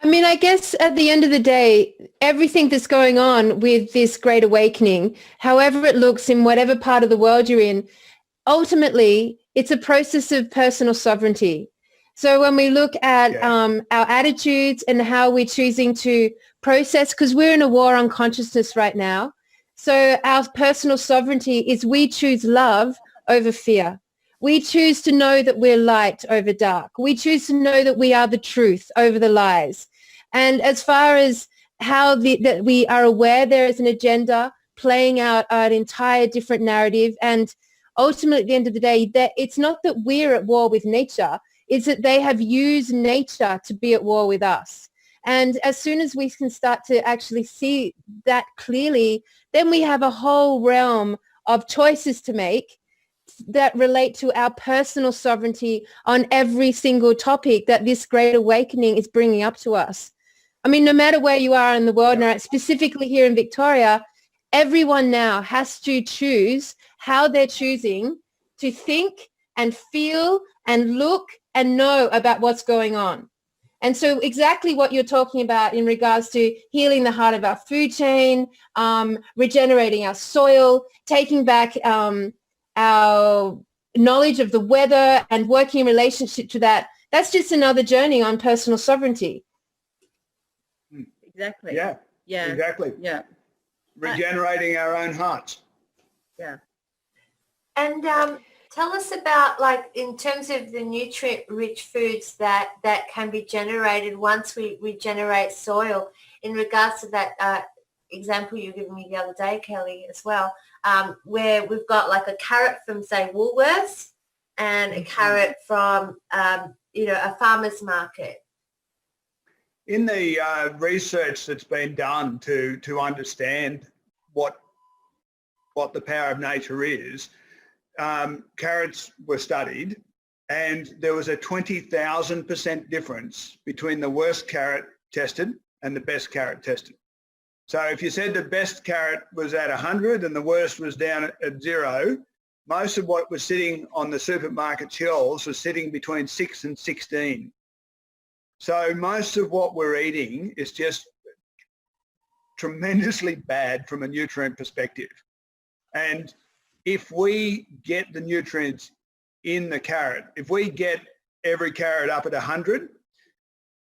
I mean, I guess at the end of the day, everything that's going on with this great awakening, however it looks in whatever part of the world you're in, ultimately, it's a process of personal sovereignty. So when we look at our attitudes and how we're choosing to process, because we're in a war on consciousness right now. So our personal sovereignty is we choose love over fear. We choose to know that we're light over dark. We choose to know that we are the truth over the lies. And as far as how that we are aware there is an agenda playing out an entire different narrative, and ultimately at the end of the day, that it's not that we're at war with nature, it's that they have used nature to be at war with us. And as soon as we can start to actually see that clearly, then we have a whole realm of choices to make that relate to our personal sovereignty on every single topic that this great awakening is bringing up to us. I mean, no matter where you are in the world now, specifically here in Victoria, everyone now has to choose how they're choosing to think and feel and look and know about what's going on. And so exactly what you're talking about in regards to healing the heart of our food chain, regenerating our soil, taking back our knowledge of the weather and working in relationship to that, that's just another journey on personal sovereignty. Exactly. Yeah. Yeah. Exactly. Yeah. Regenerating our own hearts. Yeah. And tell us about, like, in terms of the nutrient-rich foods that can be generated once we regenerate soil, in regards to that example you gave me the other day, Kelly, as well, where we've got like a carrot from, say, Woolworths and a carrot from, a farmer's market. In the research that's been done to understand what the power of nature is, carrots were studied, and there was a 20,000% difference between the worst carrot tested and the best carrot tested. So if you said the best carrot was at 100 and the worst was down at 0, most of what was sitting on the supermarket shelves was sitting between 6 and 16. So most of what we're eating is just tremendously bad from a nutrient perspective. And if we get the nutrients in the carrot, if we get every carrot up at 100,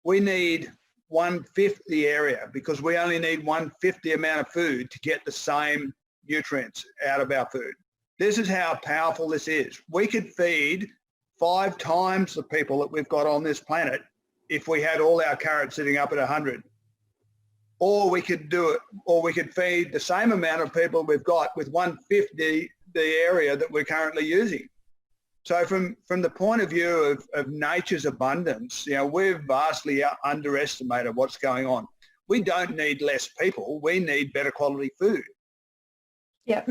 we need 1/5 the area, because we only need 1/5 the amount of food to get the same nutrients out of our food. This is how powerful this is. We could feed 5 times the people that we've got on this planet if we had all our carrots sitting up at 100. Or we could do it, or we could feed the same amount of people we've got with 1/5 the area that we're currently using. So from the point of view of nature's abundance, we've vastly underestimated what's going on. We don't need less people. We need better quality food. Yeah.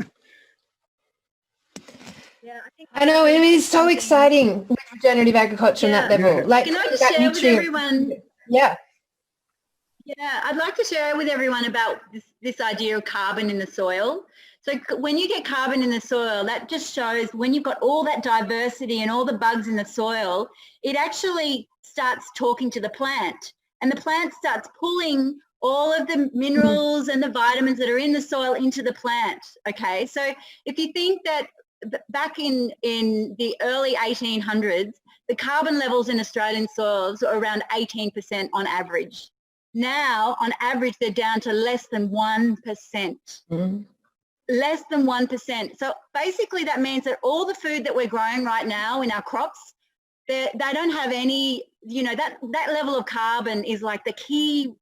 Yeah, I know, it is so exciting with regenerative agriculture on that level. Like, can I just share with everyone? Yeah. Yeah, I'd like to share with everyone about this idea of carbon in the soil. So when you get carbon in the soil, that just shows when you've got all that diversity and all the bugs in the soil, it actually starts talking to the plant, and the plant starts pulling all of the minerals and the vitamins that are in the soil into the plant. Okay, so if you think that back in the early 1800s, the carbon levels in Australian soils are around 18% on average. Now, on average, they're down to less than 1%. Less than 1%. So basically that means that all the food that we're growing right now in our crops, they don't have any, that level of carbon is like the key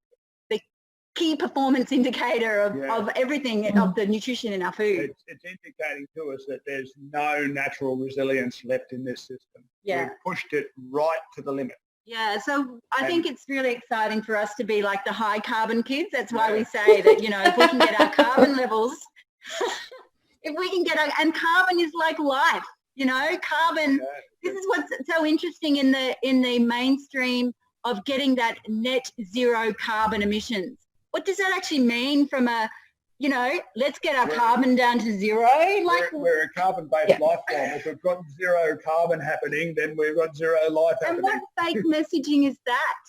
performance indicator of everything, of the nutrition in our food. It's indicating to us that there's no natural resilience left in this system. Yeah. We've pushed it right to the limit. Yeah, so I think it's really exciting for us to be like the high carbon kids. That's why we say that, if we can get our carbon levels, if we can get and carbon is like life, carbon. This is what's so interesting in the mainstream of getting that net zero carbon emissions. What does that actually mean from a, let's get our carbon down to zero? We're a carbon-based life form. If we've got zero carbon happening, then we've got zero life happening. And what fake messaging is that?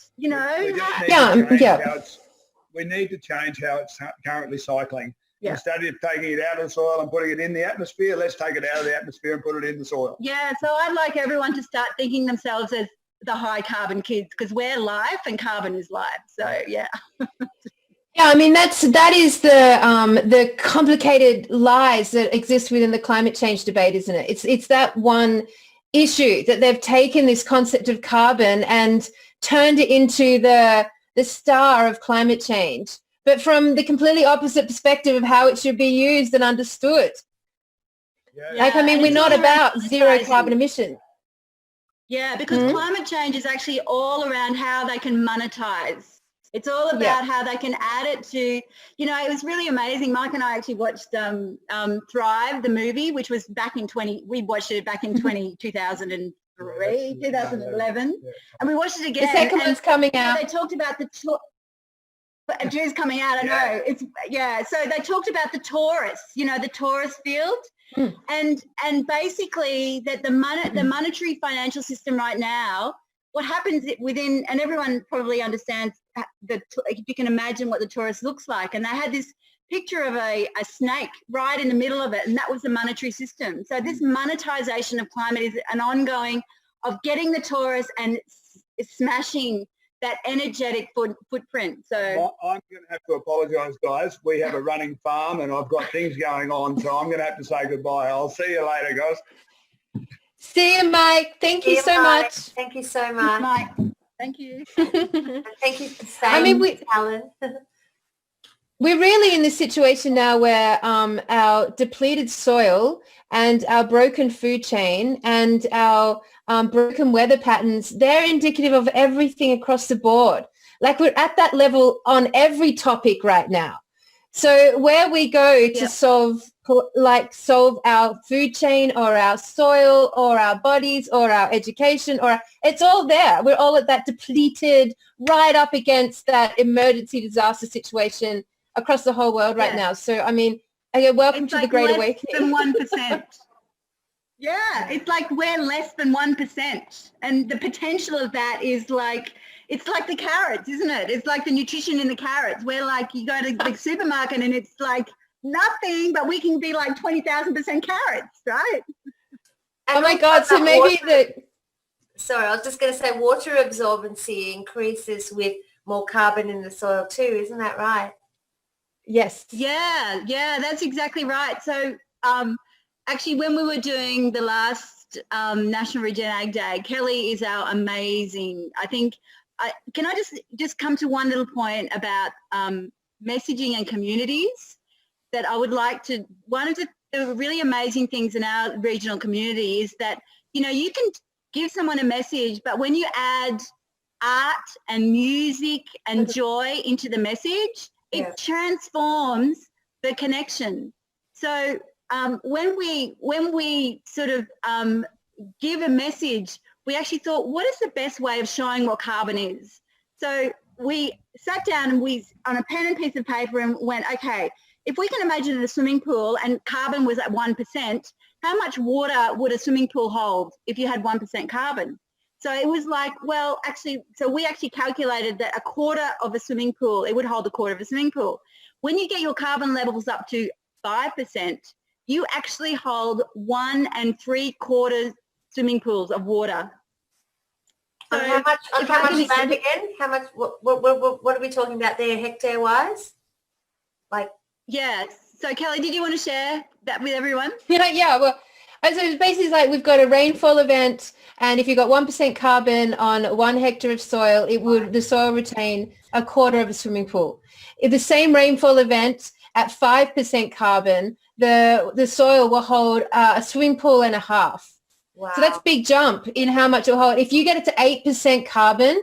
We need to change how it's currently cycling. Yeah. Instead of taking it out of the soil and putting it in the atmosphere, let's take it out of the atmosphere and put it in the soil. Yeah, so I'd like everyone to start thinking themselves as the high carbon kids, because we're life and carbon is life. So, yeah. Yeah, I mean that is the complicated lies that exist within the climate change debate, isn't it? It's that one issue that they've taken this concept of carbon and turned it into the star of climate change, but from the completely opposite perspective of how it should be used and understood. Yeah. Like, I mean, we're not about zero carbon emissions. Yeah, because climate change is actually all around how they can monetize. It's all about how they can add it to, you know, it was really amazing. Mike and I actually watched Thrive, the movie, which was back in we watched it back in 2003, 2011, and we watched it again. The second one's coming out. They talked about the Drew's coming out, I know. It's so they talked about the tourists, you know, the tourist field. And basically that the monetary financial system right now, what happens within, and everyone probably understands that you can imagine what the tourist looks like, and they had this picture of a snake right in the middle of it, and that was the monetary system. So this monetization of climate is an ongoing of getting the tourists and smashing that energetic footprint. So I'm going to have to apologise, guys. We have a running farm and I've got things going on, so I'm going to have to say goodbye. I'll see you later, guys. See you, Mike. Thank you so much. Thank you so much. Mike, thank you. Thank you for staying, Helen. We're really in this situation now where our depleted soil and our broken food chain and our broken weather patterns, they're indicative of everything across the board. Like, we're at that level on every topic right now. So where we go to solve our food chain or our soil or our bodies or our education, or it's all there. We're all at that depleted, right up against that emergency disaster situation across the whole world right now. So, I mean, welcome it's to like the Great less Awakening. Than 1%. Yeah, it's like we're less than 1. And the potential of that is like, it's like the carrots, isn't it? It's like the nutrition in the carrots, where like you go to the supermarket and it's like nothing, but we can be like 20,000% carrots, right? And oh my God, so maybe Sorry, I was just going to say water absorbency increases with more carbon in the soil too, isn't that right? Yes. Yeah, that's exactly right. So actually, when we were doing the last National Regen Ag Day, Kelly is our amazing, I think, can I just come to one little point about messaging and communities that I would like to, one of the really amazing things in our regional community is that, you know, you can give someone a message, but when you add art and music and joy into the message, it transforms the connection. So when we sort of give a message, we actually thought, what is the best way of showing what carbon is? So we sat down and we, on a pen and piece of paper, and went, okay, if we can imagine a swimming pool and carbon was at 1%, how much water would a swimming pool hold if you had 1% carbon? So it was like, well, actually, so we actually calculated that a quarter of a swimming pool, it would hold a quarter of a swimming pool. When you get your carbon levels up to 5%, you actually hold 1 3/4 swimming pools of water. So how much land again? How much, what are we talking about there, hectare wise? Like, yes. So Kelly, did you want to share that with everyone? Yeah, well, so it's basically like we've got a rainfall event, and if you've got 1% carbon on 1 hectare of soil, the soil retain a quarter of a swimming pool. If the same rainfall event at 5% carbon, the soil will hold a swimming pool and a half. wow. So that's a big jump in how much it will hold. If you get it to 8% carbon,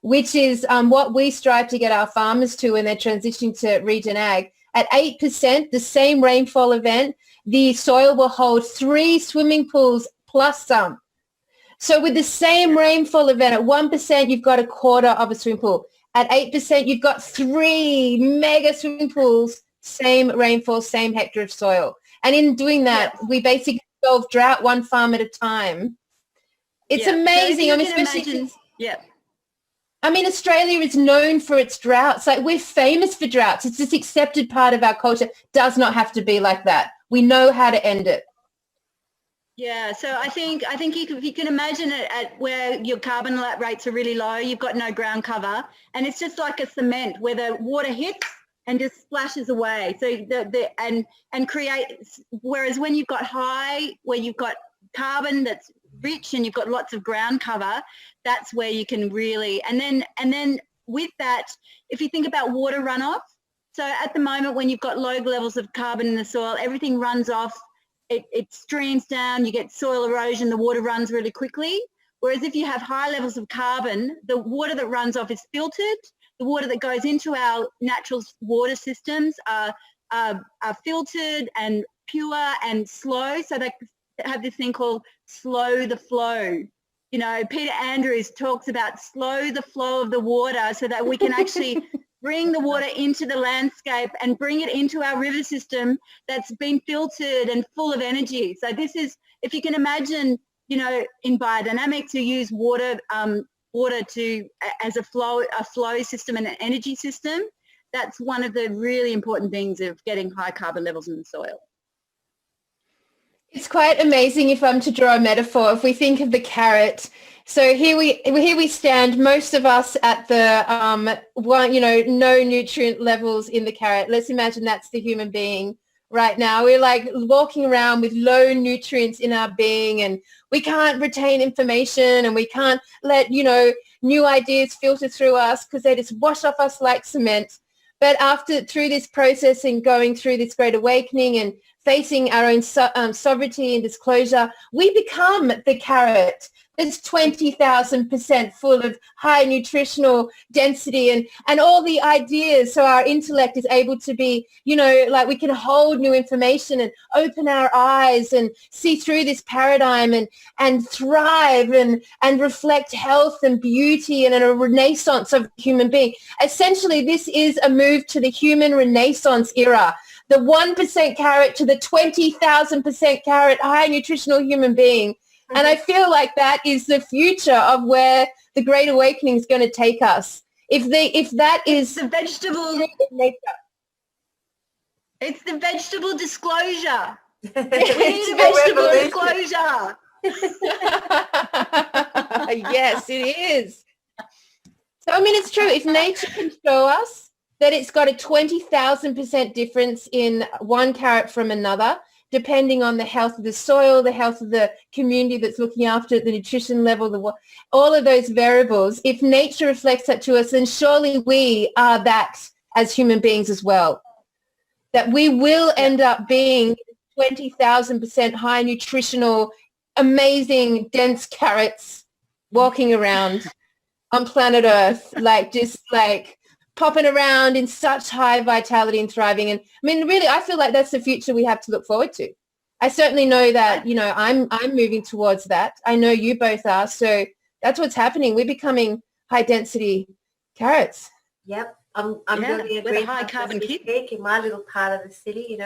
which is what we strive to get our farmers to when they're transitioning to regen ag, at 8%, the same rainfall event, the soil will hold 3 swimming pools plus some. So with the same rainfall event at 1%, you've got a quarter of a swimming pool. At 8%, you've got 3 mega swimming pools, same rainfall, same hectare of soil. And in doing that, we basically solve drought one farm at a time. It's amazing. So I mean, especially imagine, I mean, Australia is known for its droughts. Like, we're famous for droughts. It's this accepted part of our culture. Does not have to be like that. We know how to end it. Yeah, so I think if you can imagine it at where your carbon rates are really low, you've got no ground cover, and it's just like a cement where the water hits and just splashes away. So and creates, whereas when you've got high, where you've got carbon that's rich and you've got lots of ground cover, that's where you can really, and then with that, if you think about water runoff, so at the moment when you've got low levels of carbon in the soil, everything runs off, it streams down, you get soil erosion, the water runs really quickly. Whereas if you have high levels of carbon, the water that runs off is filtered. The water that goes into our natural water systems are filtered and pure and slow. So they have this thing called slow the flow. You know, Peter Andrews talks about slow the flow of the water so that we can actually bring the water into the landscape and bring it into our river system that's been filtered and full of energy. So this is, if you can imagine, you know, in biodynamics, you use water to as a flow system and an energy system. That's one of the really important things of getting high carbon levels in the soil. It's quite amazing, if I'm to draw a metaphor, if we think of the carrot. So here we stand, most of us at the no nutrient levels in the carrot. Let's imagine that's the human being right now. We're like walking around with low nutrients in our being, and we can't retain information, and we can't let, new ideas filter through us because they just wash off us like cement. But through this process and going through this great awakening and facing our own sovereignty and disclosure, we become the carrot. It's 20,000% full of high nutritional density and all the ideas. So our intellect is able to be, like we can hold new information and open our eyes and see through this paradigm and thrive and reflect health and beauty and a renaissance of human being. Essentially, this is a move to the human renaissance era. The 1% carrot to the 20,000% carrot, high nutritional human being. And I feel like that is the future of where the Great Awakening is going to take us. If that is the vegetable, it's the vegetable disclosure. It's vegetable disclosure. Yes, it is. So I mean, it's true. If nature can show us that it's got a 20,000% difference in one carrot from another, depending on the health of the soil, the health of the community that's looking after it, the nutrition level, all of those variables. If nature reflects that to us, then surely we are that as human beings as well. That we will end up being 20,000% high nutritional, amazing, dense carrots walking around on planet Earth, just popping around in such high vitality and thriving. And I mean, really, I feel like that's the future we have to look forward to. I certainly know that, I'm moving towards that. I know you both are. So that's what's happening. We're becoming high density carrots. Yep. I'm building a green high carbon kick in my little part of the city,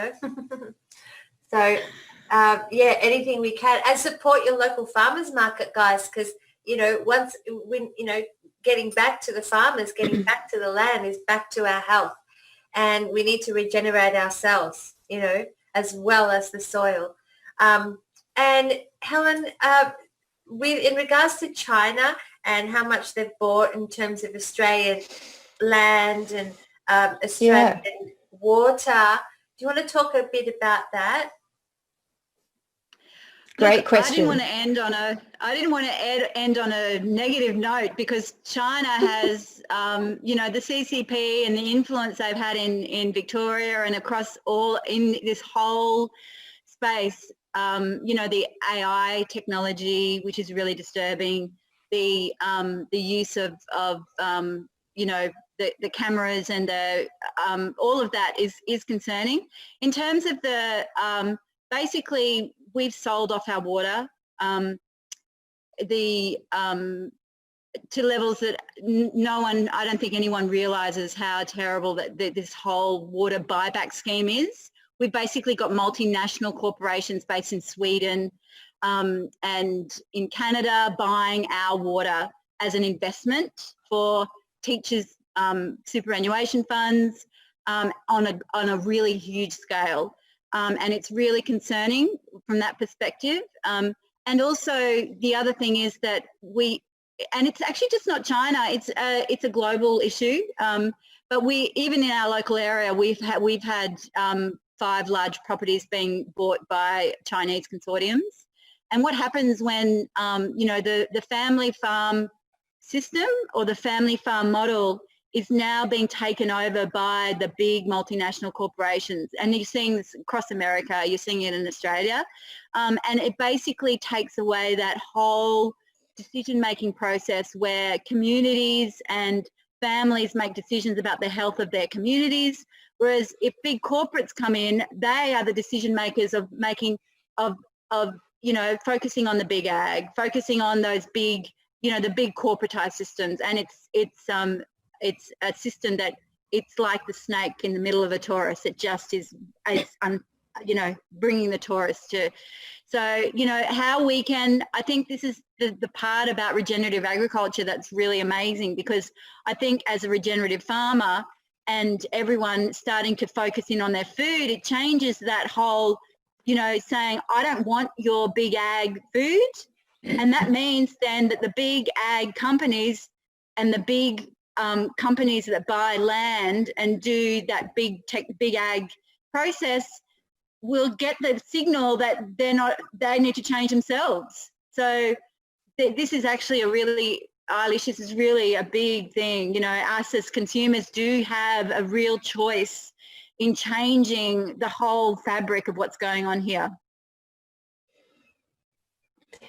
So, anything we can. And support your local farmers market, guys, because, once when, getting back to the farmers, getting back to the land is back to our health. And we need to regenerate ourselves, as well as the soil. And Helen, in regards to China and how much they've bought in terms of Australian land and Australian water, do you want to talk a bit about that? Great question. I didn't want to end on a negative note, because China has, the CCP and the influence they've had in Victoria and across all in this whole space. The AI technology, which is really disturbing. The use of the cameras and all of that is concerning. In terms of the basically, we've sold off our water to levels that I don't think anyone realises how terrible that this whole water buyback scheme is. We've basically got multinational corporations based in Sweden and in Canada buying our water as an investment for teachers' superannuation funds on a really huge scale. And it's really concerning from that perspective. And also the other thing is that and it's actually just not China, it's a global issue, but we, even in our local area, we've had 5 large properties being bought by Chinese consortiums. And what happens when, you know, the family farm system or the family farm model is now being taken over by the big multinational corporations. And you're seeing this across America, you're seeing it in Australia. And it basically takes away that whole decision-making process where communities and families make decisions about the health of their communities. Whereas if big corporates come in, they are the decision makers of making, of you know, focusing on the big ag, focusing on those big, you know, the big corporatized systems. And it's a system that it's like the snake in the middle of a torus. It just is, you know, bringing the torus to. So, you know, how we can, I think this is the part about regenerative agriculture that's really amazing, because I think as a regenerative farmer and everyone starting to focus in on their food, it changes that whole, you know, saying, I don't want your big ag food. And that means then that the big ag companies and the big companies that buy land and do that big ag process will get the signal that they need to change themselves. So this is actually a really, Eilish, this is really a big thing. You know, us as consumers do have a real choice in changing the whole fabric of what's going on here.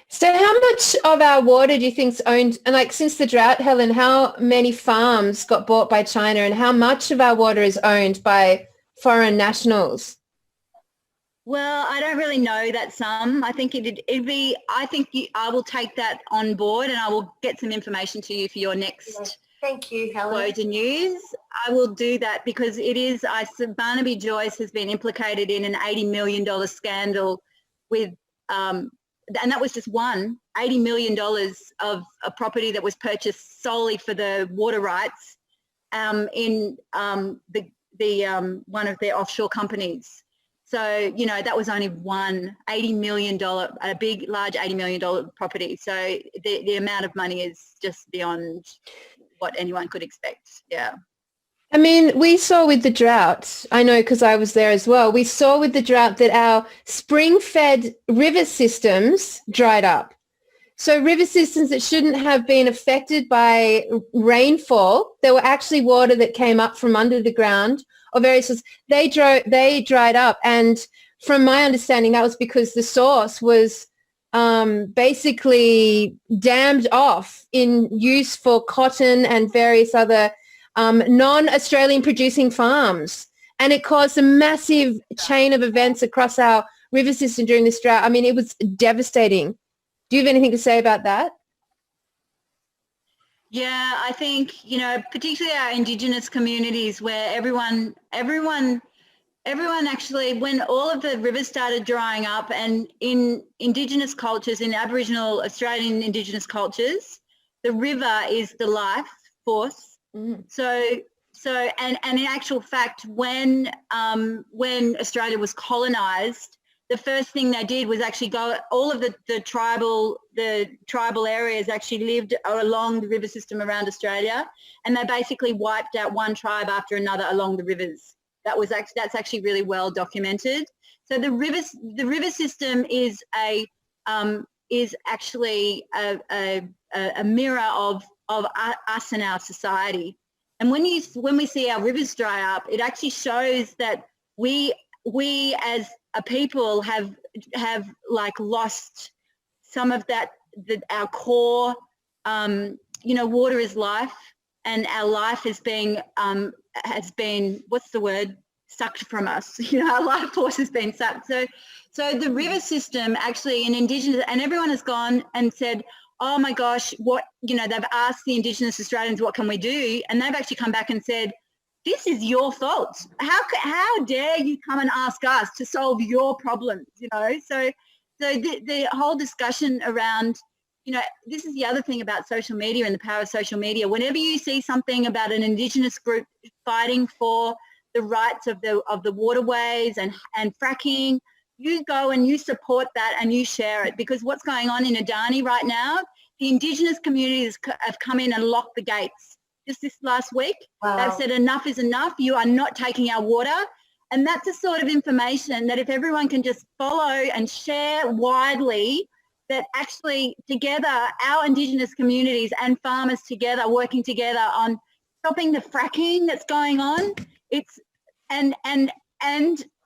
So how much of our water do you think's owned, and like since the drought, Helen, how many farms got bought by China, and how much of our water is owned by foreign nationals? Well, I don't really know that sum. I think it'd be, I will take that on board and I will get some information to you for your next Thank you, Helen. Disclosure News. I will do that because it is, Barnaby Joyce has been implicated in an $80 million scandal with, and that was just one, $80 million of a property that was purchased solely for the water rights in one of their offshore companies. So, you know, that was only one $80 million, a big, large $80 million property. So the amount of money is just beyond what anyone could expect. Yeah. I mean, we saw with the drought, I know because I was there as well, we saw with the drought that our spring-fed river systems dried up. So river systems that shouldn't have been affected by rainfall, there were actually water that came up from under the ground or various sources, they dried up. And from my understanding, that was because the source was basically dammed off in use for cotton and various other non-Australian producing farms. And it caused a massive chain of events across our river system during this drought. I mean, it was devastating. Do you have anything to say about that? Yeah, I think, you know, particularly our Indigenous communities where everyone actually, when all of the rivers started drying up, and in Indigenous cultures, in Aboriginal Australian Indigenous cultures, the river is the life force. Mm. So in actual fact, when Australia was colonised, the first thing they did was actually go, all of the tribal areas actually lived along the river system around Australia, and they basically wiped out one tribe after another along the rivers. That's actually really well documented. So the river system is actually a mirror of us and our society. And when we see our rivers dry up, it actually shows that we as a people have like lost some of that our core. You know, water is life, and our life has been what's the word, sucked from us. You know, our life force has been sucked. So the river system actually in Indigenous, and everyone has gone and said, oh my gosh, what, you know, they've asked the Indigenous Australians, what can we do? And they've actually come back and said, this is your fault. How dare you come and ask us to solve your problems, you know? So the whole discussion around, you know, this is the other thing about social media and the power of social media. Whenever you see something about an Indigenous group fighting for the rights of the waterways and fracking, you go and you support that and you share it, because what's going on in Adani right now, the Indigenous communities have come in and locked the gates. just this last week. Wow. They've said enough is enough. You are not taking our water. And that's the sort of information that if everyone can just follow and share widely, that actually together, our Indigenous communities and farmers together, working together on stopping the fracking that's going on. And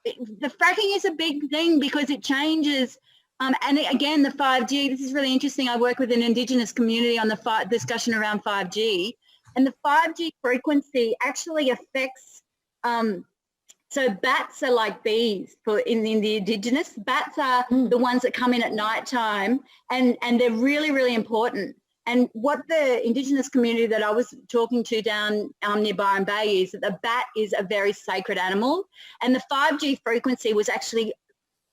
the fracking is a big thing because it changes. And again, the 5G, this is really interesting. I work with an Indigenous community on the discussion around 5G, and the 5G frequency actually affects, so bats are like bees in the Indigenous. Bats are the ones that come in at night time, and they're really, really important. And what the Indigenous community that I was talking to down near Byron Bay is that the bat is a very sacred animal, and the 5G frequency was actually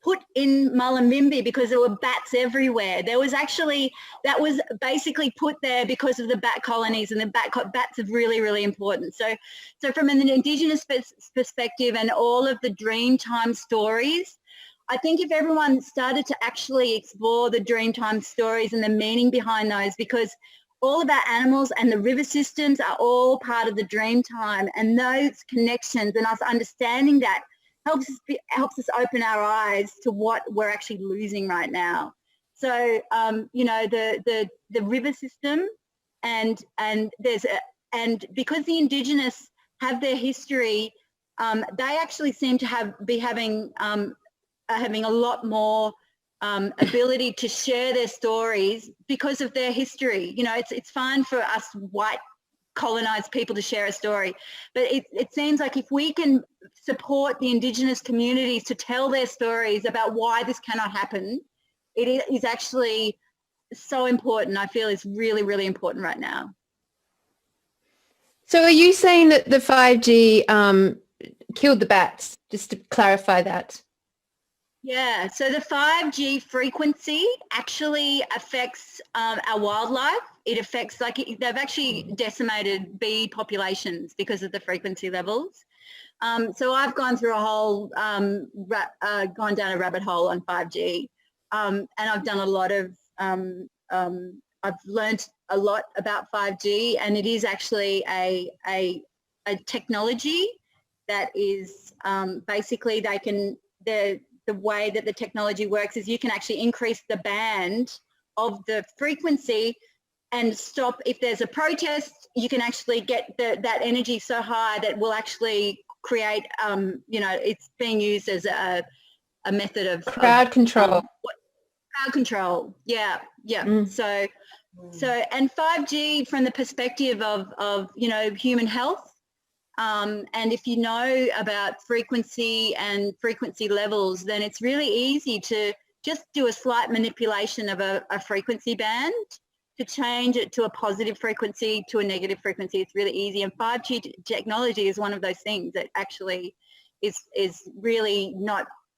put in Mullumbimby because there were bats everywhere. That was basically put there because of the bat colonies, and the bats are really, really important. So from an Indigenous perspective and all of the Dreamtime stories, I think if everyone started to actually explore the Dreamtime stories and the meaning behind those, because all of our animals and the river systems are all part of the Dreamtime, and those connections and us understanding that helps us open our eyes to what we're actually losing right now. So the river system and because the Indigenous have their history, they actually seem to be having a lot more ability to share their stories because of their history. It's fine for us white colonized people to share a story, but it seems like if we can support the Indigenous communities to tell their stories about why this cannot happen, it is actually so important. I feel it's really, really important right now. So are you saying that the 5G killed the bats, just to clarify that? Yeah, so the 5G frequency actually affects our wildlife. It affects, they've actually decimated bee populations because of the frequency levels. So I've gone through a whole, gone down a rabbit hole on 5G, and I've done a lot of, I've learned a lot about 5G, and it is actually a technology that is basically the way that the technology works is you can actually increase the band of the frequency and stop. If there's a protest, you can actually get that energy so high that will actually create, it's being used as a method of crowd control. Crowd control, yeah. So and 5G from the perspective of human health. And if you know about frequency and frequency levels, then it's really easy to just do a slight manipulation of a frequency band to change it to a positive frequency to a negative frequency. It's really easy. And 5G technology is one of those things that actually is really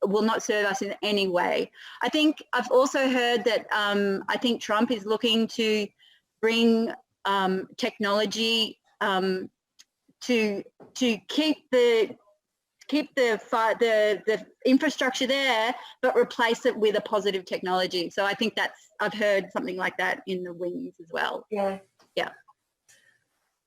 will not serve us in any way. I think I've also heard that I think Trump is looking to bring technology to keep the infrastructure there, but replace it with a positive technology. So I think I've heard something like that in the wings as well. Yeah. Yeah.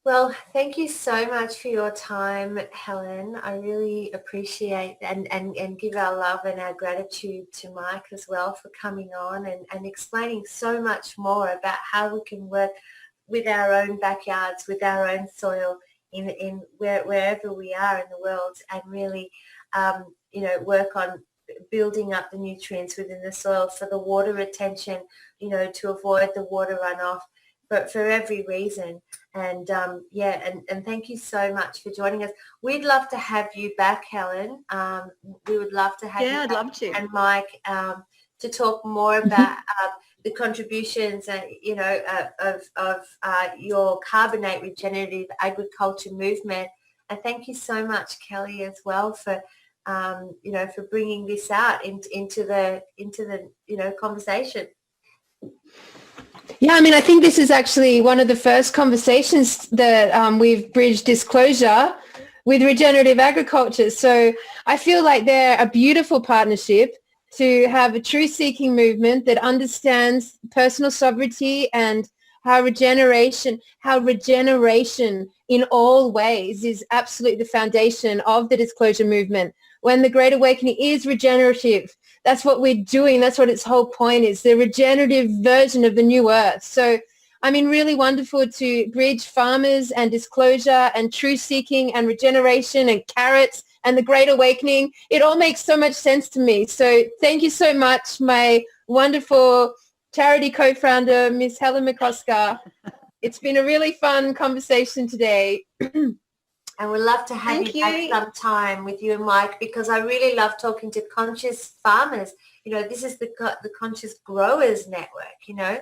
Well, thank you so much for your time, Helen. I really appreciate and give our love and our gratitude to Mike as well for coming on and explaining so much more about how we can work with our own backyards, with our own soil, in wherever we are in the world, and really, work on building up the nutrients within the soil for the water retention, to avoid the water runoff, but for every reason. And and thank you so much for joining us. We'd love to have you back, Helen. We would love to have you I'd back, love to. and Mike, to talk more about the contributions, of your carbonate regenerative agriculture movement. And thank you so much, Kelly, as well for for bringing this out into the conversation. Yeah, I mean, I think this is actually one of the first conversations that we've bridged disclosure with regenerative agriculture. So I feel like they're a beautiful partnership to have a truth-seeking movement that understands personal sovereignty and how regeneration in all ways is absolutely the foundation of the disclosure movement. When the Great Awakening is regenerative, that's what we're doing. That's what its whole point is, the regenerative version of the new earth. So, I mean, really wonderful to bridge farmers and disclosure and truth seeking and regeneration and carrots and the Great Awakening. It all makes so much sense to me. So thank you so much, my wonderful charity co-founder, Miss Helen McCosker. It's been a really fun conversation today. And we'd love to have you back sometime with you and Mike, because I really love talking to conscious farmers. You know, this is the Conscious Growers Network, you know.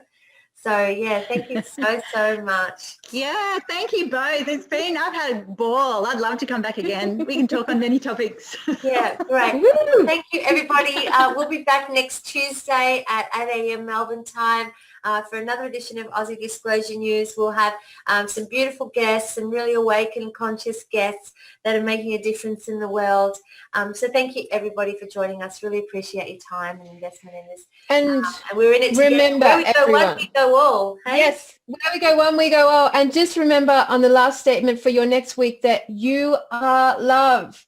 So, yeah, thank you so much. Yeah, thank you both. I've had a ball. I'd love to come back again. We can talk on many topics. Yeah, great. Thank you, everybody. We'll be back next Tuesday at 8 a.m. Melbourne time for another edition of Aussie Disclosure News. We'll have some beautiful guests, some really awakened conscious guests that are making a difference in the world. So thank you, everybody, for joining us. Really appreciate your time and investment in this. And we're in it together. remember, where we go everyone. one, we go all. Hey? Yes, where we go one, we go all. And just remember on the last statement for your next week that you are love,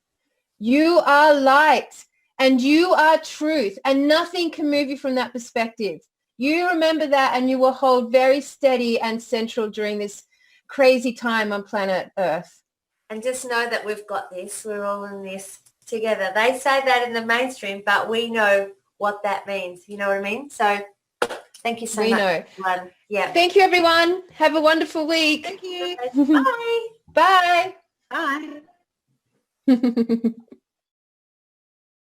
you are light, and you are truth, and nothing can move you from that perspective. You remember that, and you will hold very steady and central during this crazy time on planet Earth. And just know that we've got this. We're all in this together. They say that in the mainstream, but we know what that means. You know what I mean? So thank you so much. Know. Everyone. Yeah. Thank you, everyone. Have a wonderful week. Thank you. Bye. Bye. Bye.